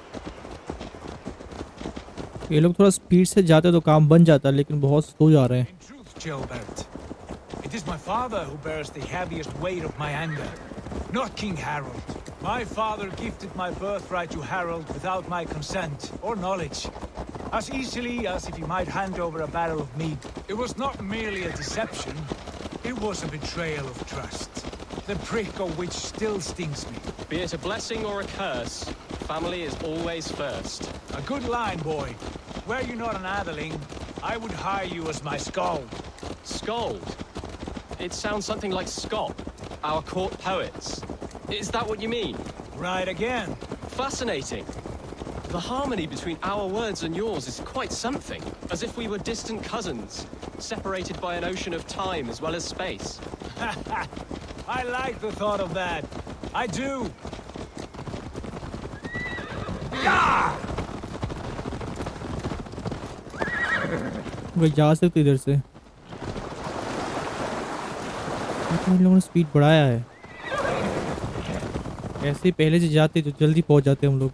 ये लोग थोड़ा speed से जाते तो काम बन जाता, लेकिन बहुत स्लो जा रहे हैं. In truth, jailbird, it is my father who bears the heaviest weight of my anger, not King Harald. My father gifted my birthright to Harald without my consent or knowledge. As easily as if he might hand over a barrel of meat. It was not merely a deception, it was a betrayal of trust. The prick of which still stings me. Be it a blessing or a curse, family is always first. A good line, boy. Were you not an atheling, I would hire you as my skald. Skald? It sounds something like Scott, our court poets. Is that what you mean? Right again. Fascinating. The harmony between our words and yours is quite something. As if we were distant cousins, separated by an ocean of time as well as space. I like the thought of that. I do. वे जा सकते इधर से. इन लोगों ने speed बढ़ाया है. ऐसे पहले से जाते तो जल्दी पहुंच जाते हम लोग.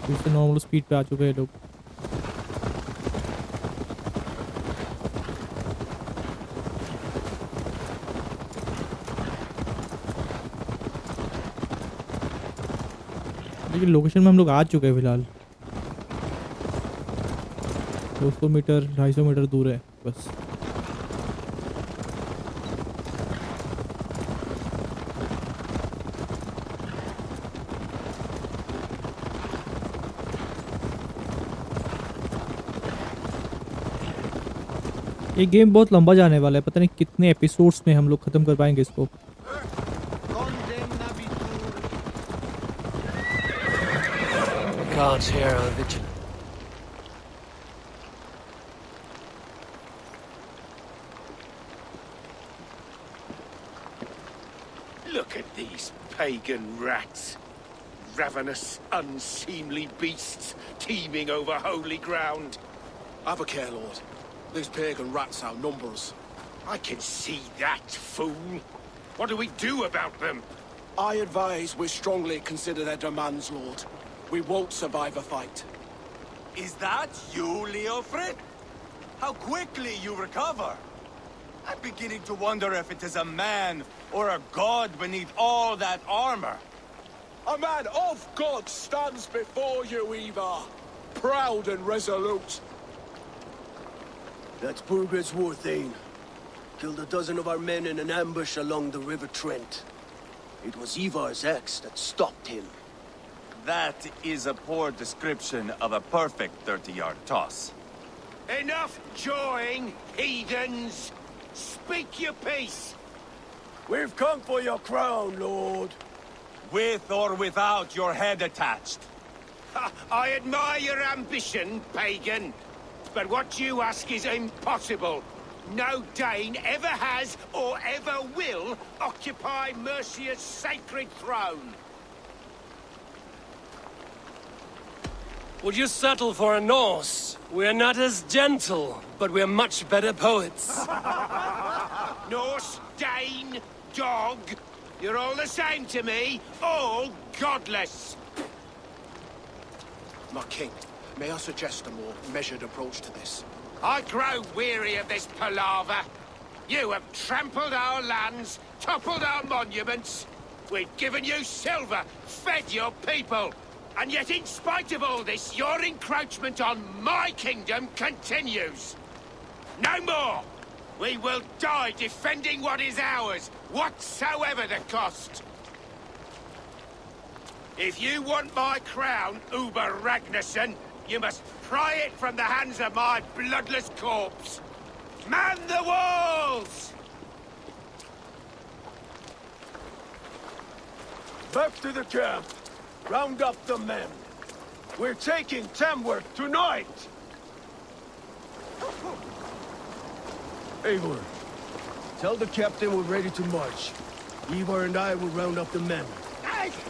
फिर से नॉर्मल स्पीड पे आ चुके हैं लोग. लेकिन लोकेशन में हम लोग आ चुके हैं फिलहाल. 200 मीटर 250 मीटर दूर है बस. ये गेम बहुत लंबा जाने वाला है. पता नहीं कितने एपिसोड्स में हम लोग खत्म कर पाएंगे इसको. Gods here are vigilant. Look at these pagan rats. Ravenous, unseemly beasts teeming over holy ground. Have a care, Lord. These pagan rats outnumber us. I can see that, fool. What do we do about them? I advise we strongly consider their demands, Lord. We won't survive a fight. Is that you, Leofrid? How quickly you recover! I'm beginning to wonder if it is a man or a god beneath all that armor. A man of God stands before you, Eivor. Proud and resolute. That's Burgred's Warthane. Killed a dozen of our men in an ambush along the River Trent. It was Eivor's axe that stopped him. That is a poor description of a perfect 30-yard toss. Enough jawing, heathens! Speak your piece! We've come for your crown, Lord. With or without your head attached. I admire your ambition, pagan. But what you ask is impossible. No Dane ever has or ever will occupy Mercia's sacred throne. Would you settle for a Norse? We're not as gentle, but we're much better poets. Norse, Dane, dog. You're all the same to me. All godless. My king, may I suggest a more measured approach to this? I grow weary of this palaver. You have trampled our lands, toppled our monuments. We've given you silver, fed your people. And yet in spite of all this, your encroachment on my kingdom continues. No more! We will die defending what is ours, whatsoever the cost. If you want my crown, Uber Ragnarsson, you must pry it from the hands of my bloodless corpse. Man the walls! Back to the camp. Round up the men. We're taking Tamworth tonight! Eivor, tell the captain we're ready to march. Eivor and I will round up the men.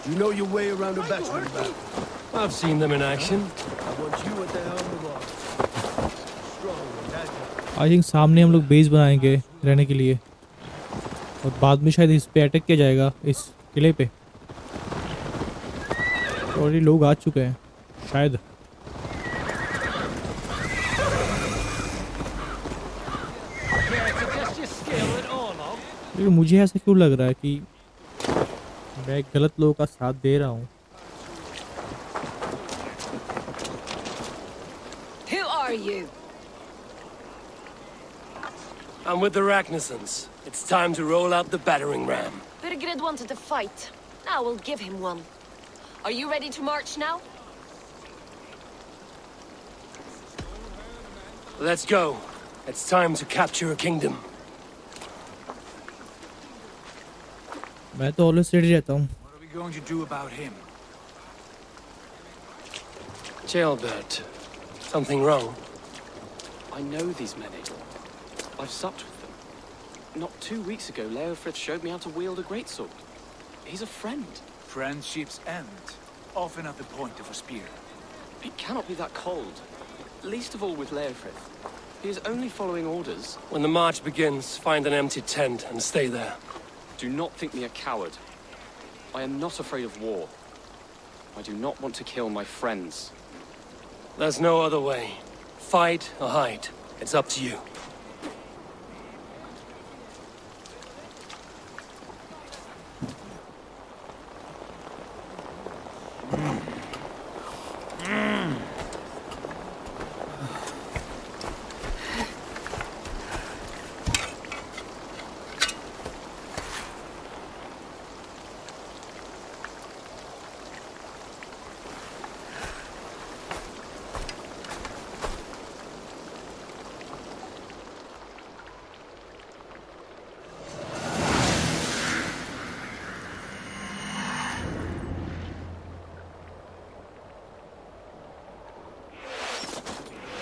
You know your way around a battering ram. I've seen them in action. I want you at the helm of all. Strong and agile. I think सामने हम लोग base बनाएंगे रहने के लिए और बाद में शायद इस पे अटैक किया जाएगा इस किले पे और ये लोग आ चुके हैं शायद लेकिन मुझे ऐसा क्यों लग रहा है कि मैं गलत लोगों का साथ दे रहा हूँ Who are you? I'm with the Ragnarsons. It's time to roll out the battering ram. Birgred wanted to fight. Now we'll give him one. Are you ready to march now? Let's go. It's time to capture a kingdom. मैं तो always ready रहता हूँ What are we going to do about him? Jailbird. Something wrong? I know these men. I've supped with them. Not 2 weeks ago, Leofrith showed me how to wield a greatsword. He's a friend. Friendships end, often at the point of a spear. It cannot be that cold. Least of all with Leofrith. He is only following orders. When the march begins, find an empty tent and stay there. Do not think me a coward. I am not afraid of war. I do not want to kill my friends. There's no other way. Fight or hide. It's up to you.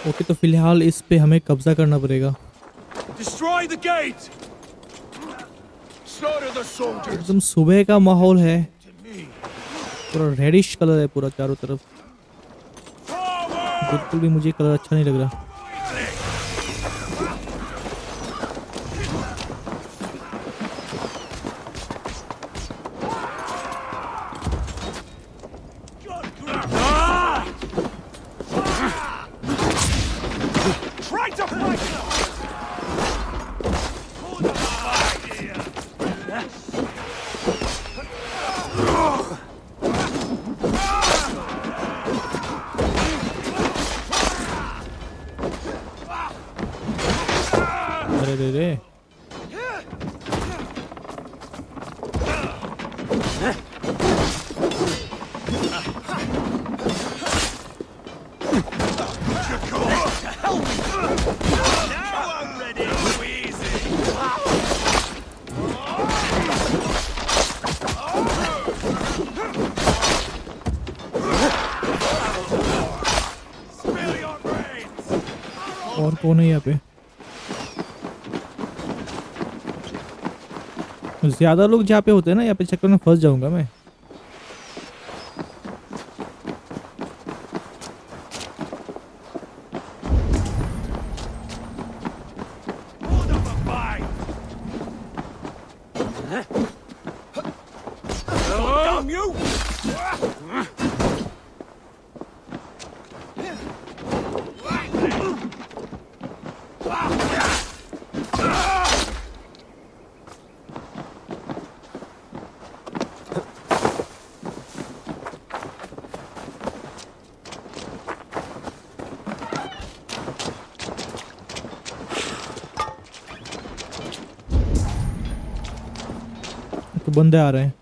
Okay तो फिलहाल इस पे हमें कब्जा करना पड़ेगा Destroy the gate! Slaughter the soldiers! एकदम सुबह का माहौल है पूरा रेडिश कलर है पूरा चारों तरफ बिल्कुल भी मुझे कलर अच्छा नहीं लग रहा और कौन है यहाँ पे? ज्यादा लोग जहाँ पे होते हैं ना, यहाँ पे चक्कर में फंस जाऊंगा मैं। तो बंदे आ रहे हैं।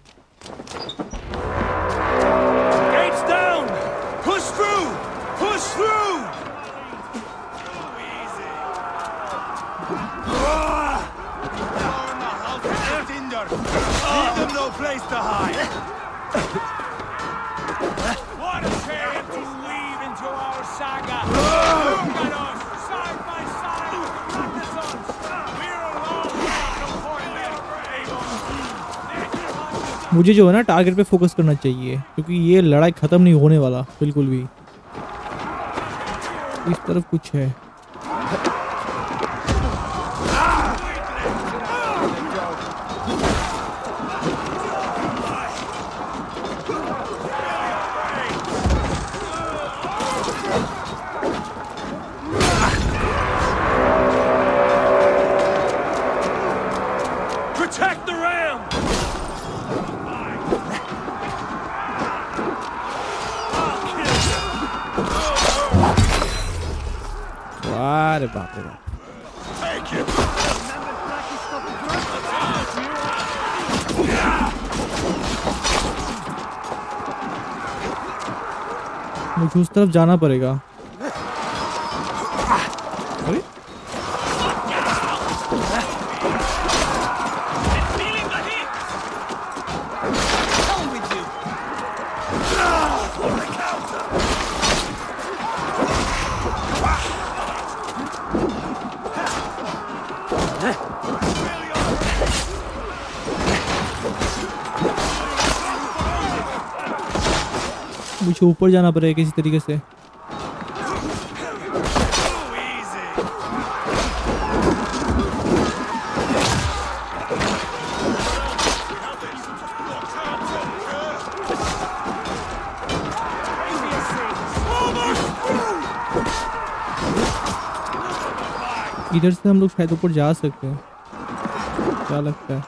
Gates down! Push through! Push through! Leave them no place to hide. What a chariot to weave into our saga! Look at us, side by side, like the sons. We're alone without a formidable. मुझे जो है ना target पे focus करना चाहिए, क्योंकि ये लड़ाई खत्म नहीं होने वाला बिल्कुल भी। इस तरफ कुछ है। Protect the ram! अरे बाप रे बाप। मुझे उस तरफ जाना पड़ेगा। अरे मुझे ऊपर जाना पड़ेगा किसी तरीके से। इधर से हम लोग शायद ऊपर जा सकते हैं, क्या लगता है?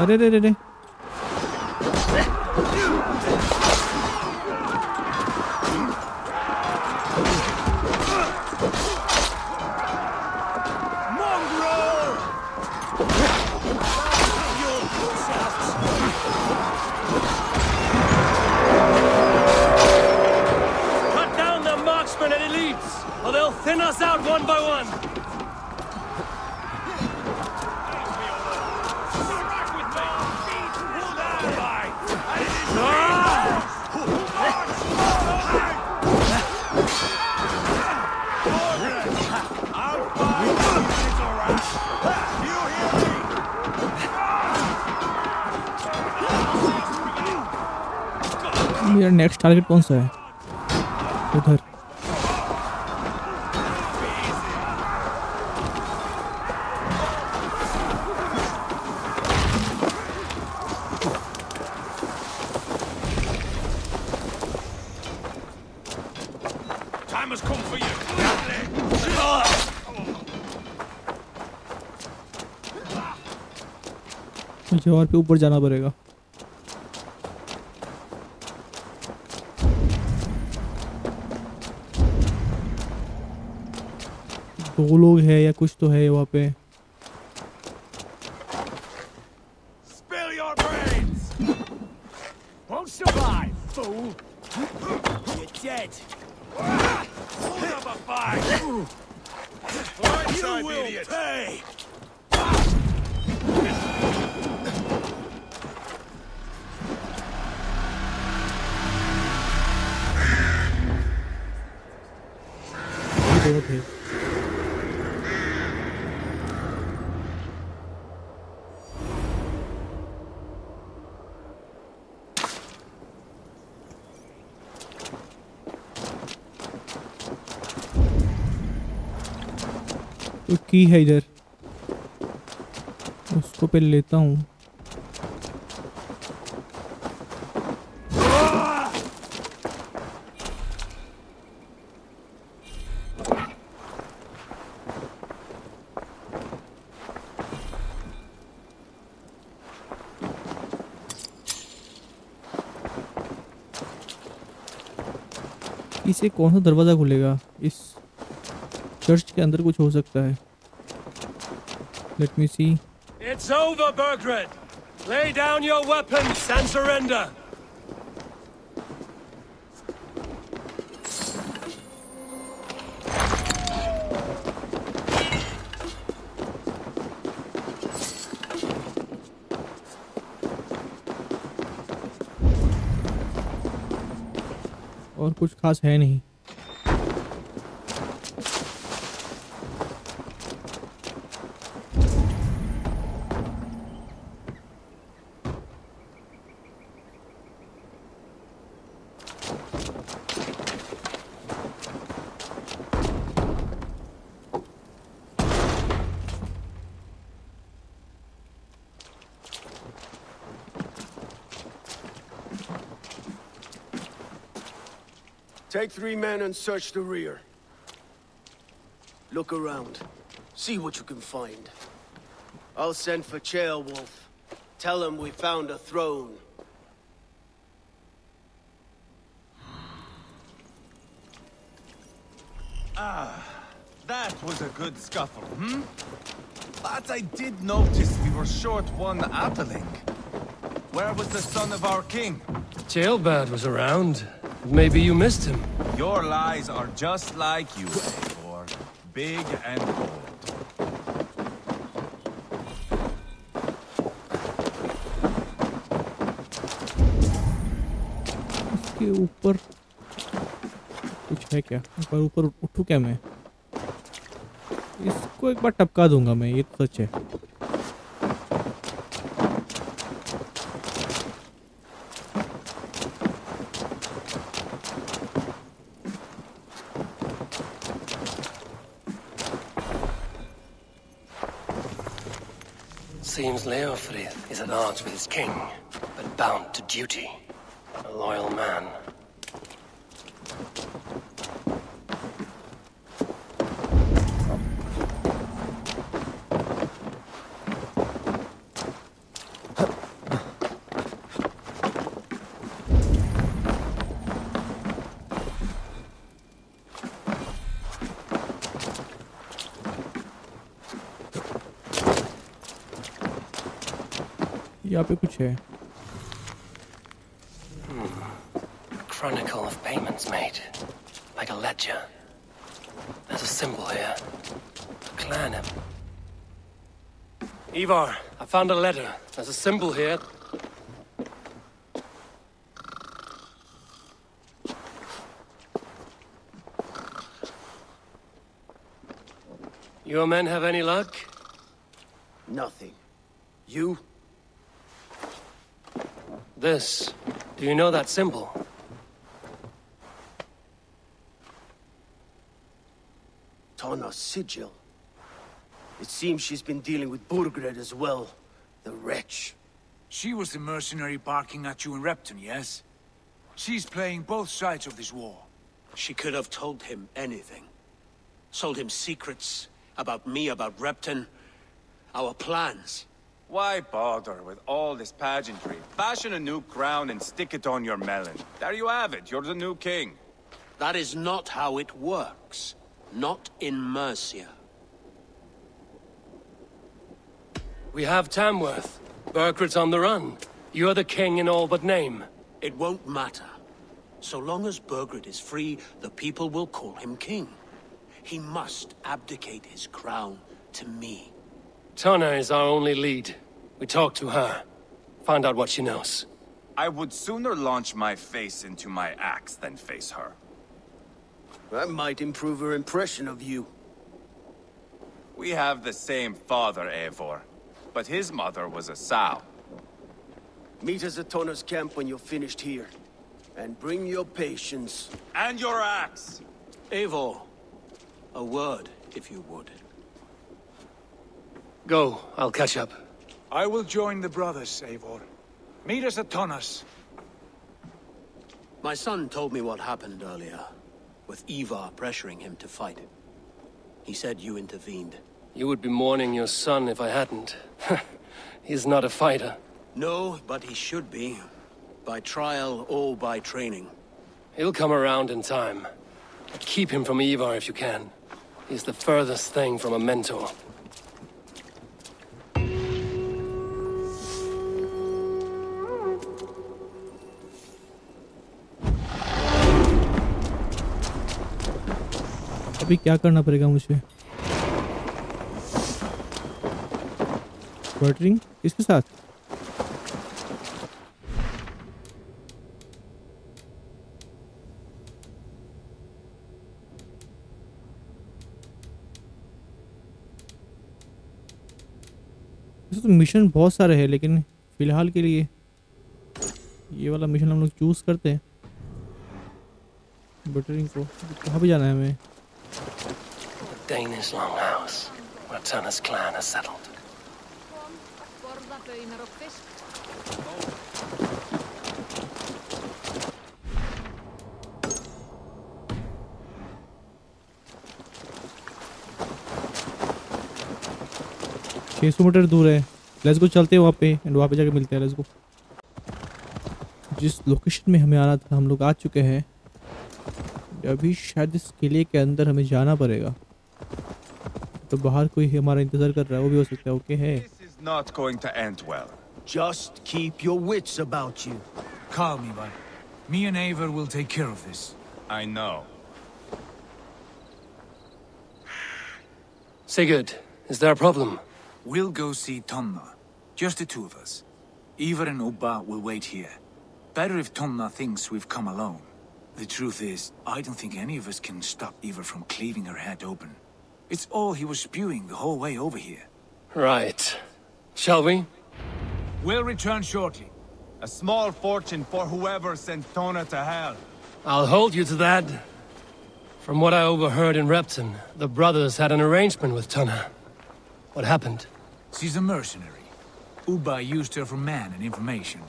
अरे रे रे रे, Cut down the marksmen and elites, or they'll thin us out one by one. मेरा नेक्स्ट टारगेट कौन सा है? उधर। Time has come for you. मुझे और पे ऊपर जाना पड़ेगा। दो लोग हैं या कुछ तो है वहाँ पे। Spill your brains. Won't survive, fool. You're dead. Hold up a fight. You will pay. दोनों थे। तो की है इधर, उसको पे लेता हूँ। इसे कौन सा दरवाजा खुलेगा? इस चर्च के अंदर कुछ हो सकता है। Let me see. It's over, Burgred. Lay down your weapons and surrender. और कुछ खास है नहीं। Take 3 men and search the rear. Look around. See what you can find. I'll send for Ceolwulf. Tell him we found a throne. That was a good scuffle, But I did notice we were short one atheling. Where was the son of our king? Ceolbad was around. Maybe you missed him. Your lies are just like you, Eivor. Big and bold. इसके ऊपर कुछ है क्या? ऊपर उठूं क्या मैं? इसको एक बार टपका दूंगा मैं, ये तो सच है। Seems Leofrith is at odds with his king, but bound to duty. A loyal man. यहाँ पे कुछ है। Chronicle of payments made, like a ledger. There's a symbol here. A clan. Eivor, I found a letter. There's a symbol here. Your men have any luck? Nothing. You? This. Do you know that symbol? Tana's sigil. It seems she's been dealing with Burgred as well. The wretch. She was the mercenary barking at you in Repton, yes? She's playing both sides of this war. She could have told him anything. Sold him secrets about me, about Repton, our plans. Why bother with all this pageantry? Fashion a new crown and stick it on your melon. There you have it, you're the new king. That is not how it works. Not in Mercia. We have Tamworth. Burgred's on the run. You're the king in all but name. It won't matter. So long as Burgred is free, the people will call him king. He must abdicate his crown to me. Tana is our only lead. We talk to her. Find out what she knows. I would sooner launch my face into my axe than face her. That might improve her impression of you. We have the same father, Eivor, but his mother was a sow. Meet us at Tonna's camp when you're finished here. And bring your patience. And your axe! Eivor, a word, if you would. Go, I'll catch up. I will join the brothers, Eivor. Meet us at Tonna's. My son told me what happened earlier, with Eivor pressuring him to fight. He said you intervened. You would be mourning your son if I hadn't. He's not a fighter. No, but he should be. By trial or by training. He'll come around in time. Keep him from Eivor if you can. He's the furthest thing from a mentor. अभी क्या करना पड़ेगा मुझे? बर्टरिंग किसके साथ? तो mission बहुत सारे हैं, लेकिन फिलहाल के लिए ये वाला मिशन हम लोग चूज करते हैं। बटरिंग को कहाँ पे जाना है हमें? Danish longhouse, where Tonna's clan has settled. Metre दूर है। लेट्स गो, चलते हैं वहाँ पे एंड वहाँ पे जाके मिलते हैं। Let's go. जिस लोकेशन में हमें आना था हम लोग आ चुके हैं। अभी शायद इस किले के अंदर हमें जाना पड़ेगा, तो बाहर कोई हमारा इंतजार कर रहा है, वो भी हो सकता है। ओके है। This is not going to end well. Just keep your wits about you. Calm, Eivor. Me and Eivor will take care of this. I know. Sigurd, is there a problem? We'll go see Tonna. Just the two of us. Eivor and Ubba will wait here. Better if Tonna thinks we've come alone. The truth is, I don't think any of us can stop Eivor from cleaving her head open. It's all he was spewing the whole way over here. Right. Shall we? We'll return shortly. A small fortune for whoever sent Tonna to hell. I'll hold you to that. From what I overheard in Repton, the brothers had an arrangement with Tonna. What happened? She's a mercenary. Ubba used her for man and information.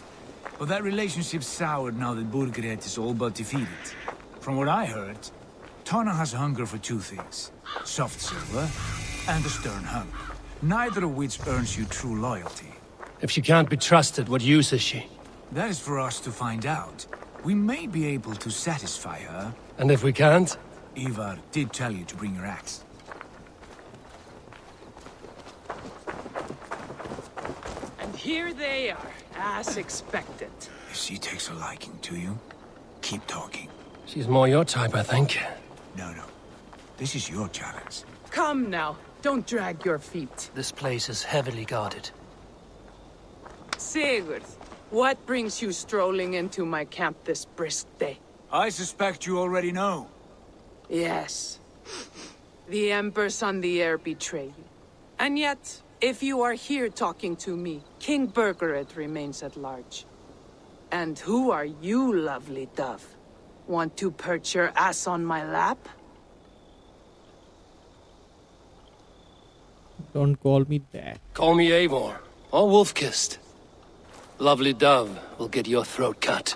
But that relationship soured now that Burgred is all but defeated. From what I heard, Tonna has hunger for two things. Soft silver and a stern hug. Neither of which earns you true loyalty. If she can't be trusted, what use is she? That is for us to find out. We may be able to satisfy her. And if we can't? Eivor did tell you to bring your axe. And here they are, as expected. If she takes a liking to you, keep talking. She's more your type, I think. No. This is your challenge. Come now, don't drag your feet. This place is heavily guarded. Sigurd, what brings you strolling into my camp this brisk day? I suspect you already know. Yes. The embers on the air betray you. And yet, if you are here talking to me, King Burgred remains at large. And who are you, lovely dove? Want to perch your ass on my lap? Don't call me that. Call me Eivor, or Wolf-Kissed. Lovely dove will get your throat cut.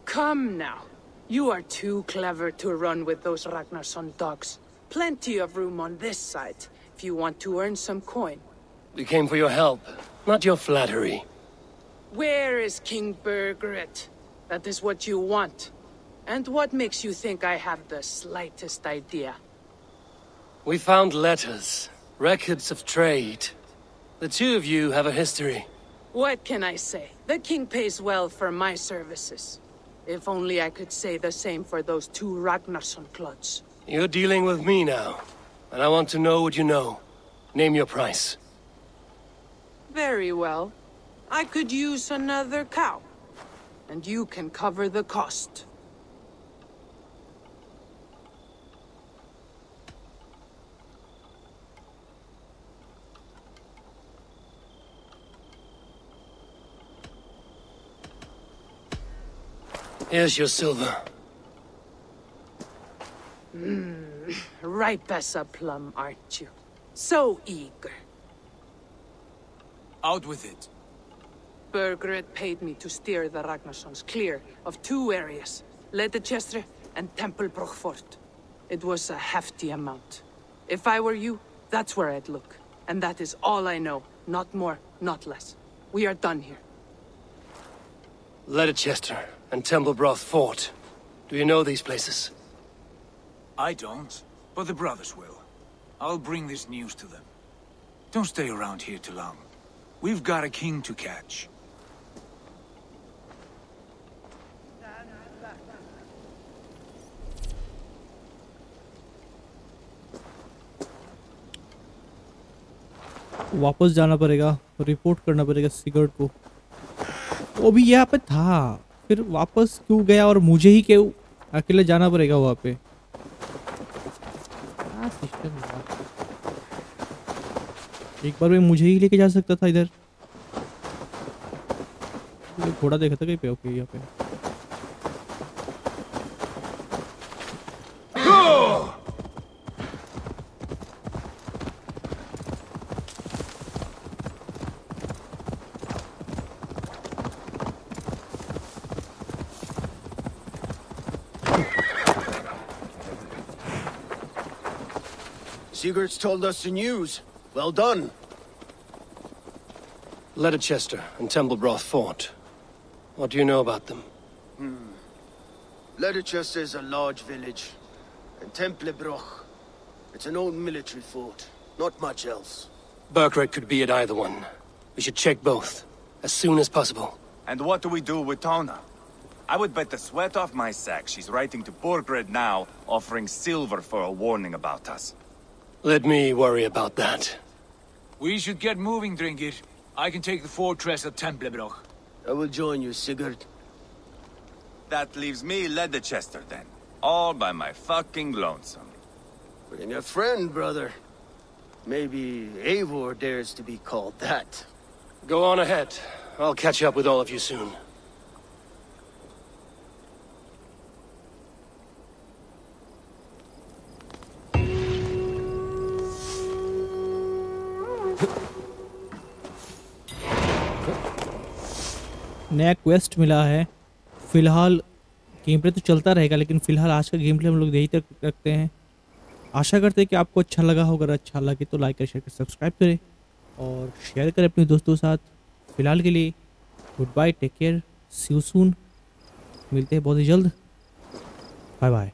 Come now. You are too clever to run with those Ragnarsson dogs. Plenty of room on this side, if you want to earn some coin. We came for your help, not your flattery. Where is King Burgred? That is what you want. And what makes you think I have the slightest idea? We found letters, records of trade. The two of you have a history. What can I say? The king pays well for my services. If only I could say the same for those two Ragnarsson clods. You're dealing with me now, and I want to know what you know. Name your price. Very well. I could use another cow. And you can cover the cost. Here's your silver. Ripe as a plum, aren't you? So eager. Out with it. Burgred paid me to steer the Ragnarssons clear of 2 areas, Leicester and Templars Fort. It was a hefty amount. If I were you, that's where I'd look. And that is all I know. Not more, not less. We are done here. Leicester and Templars Fort. Do you know these places? I don't, but the brothers will. I'll bring this news to them. Don't stay around here too long. We've got a king to catch. वापस जाना पड़ेगा, report करना पड़ेगा सिगर्ट को। वो भी यहाँ पे था, फिर वापस क्यों गया और मुझे ही क्यों अकेले जाना पड़ेगा वहाँ पे? क्या सिस्टम है? एक बार में मुझे ही लेके जा सकता था इधर। घोड़ा देखा था कहीं पे? ओके यहाँ पे। Sigurd's told us the news. Well done. Leicester and Templars Fort. What do you know about them? Leicester is a large village. And Templars, it's an old military fort. Not much else. Burgred could be at either one. We should check both, as soon as possible. And what do we do with Tona? I would bet the sweat off my sack she's writing to Burgred now, offering silver for a warning about us. Let me worry about that. We should get moving, Dringir. I can take the fortress at Templars. I will join you, Sigurd. That leaves me Leicester then. All by my fucking lonesome. Bring a friend, brother. Maybe Eivor dares to be called that. Go on ahead. I'll catch up with all of you soon. नया quest मिला है। फिलहाल game play तो चलता रहेगा, लेकिन फिलहाल आज का गेम प्ले हम लोग यही तक रखते हैं। आशा करते हैं कि आपको अच्छा लगा होगा। अगर अच्छा लगे तो लाइक करें, शेयर करें, सब्सक्राइब करें और शेयर करें अपने दोस्तों के साथ। फिलहाल के लिए good bye, take care, see you soon. मिलते हैं बहुत ही जल्द। Bye bye.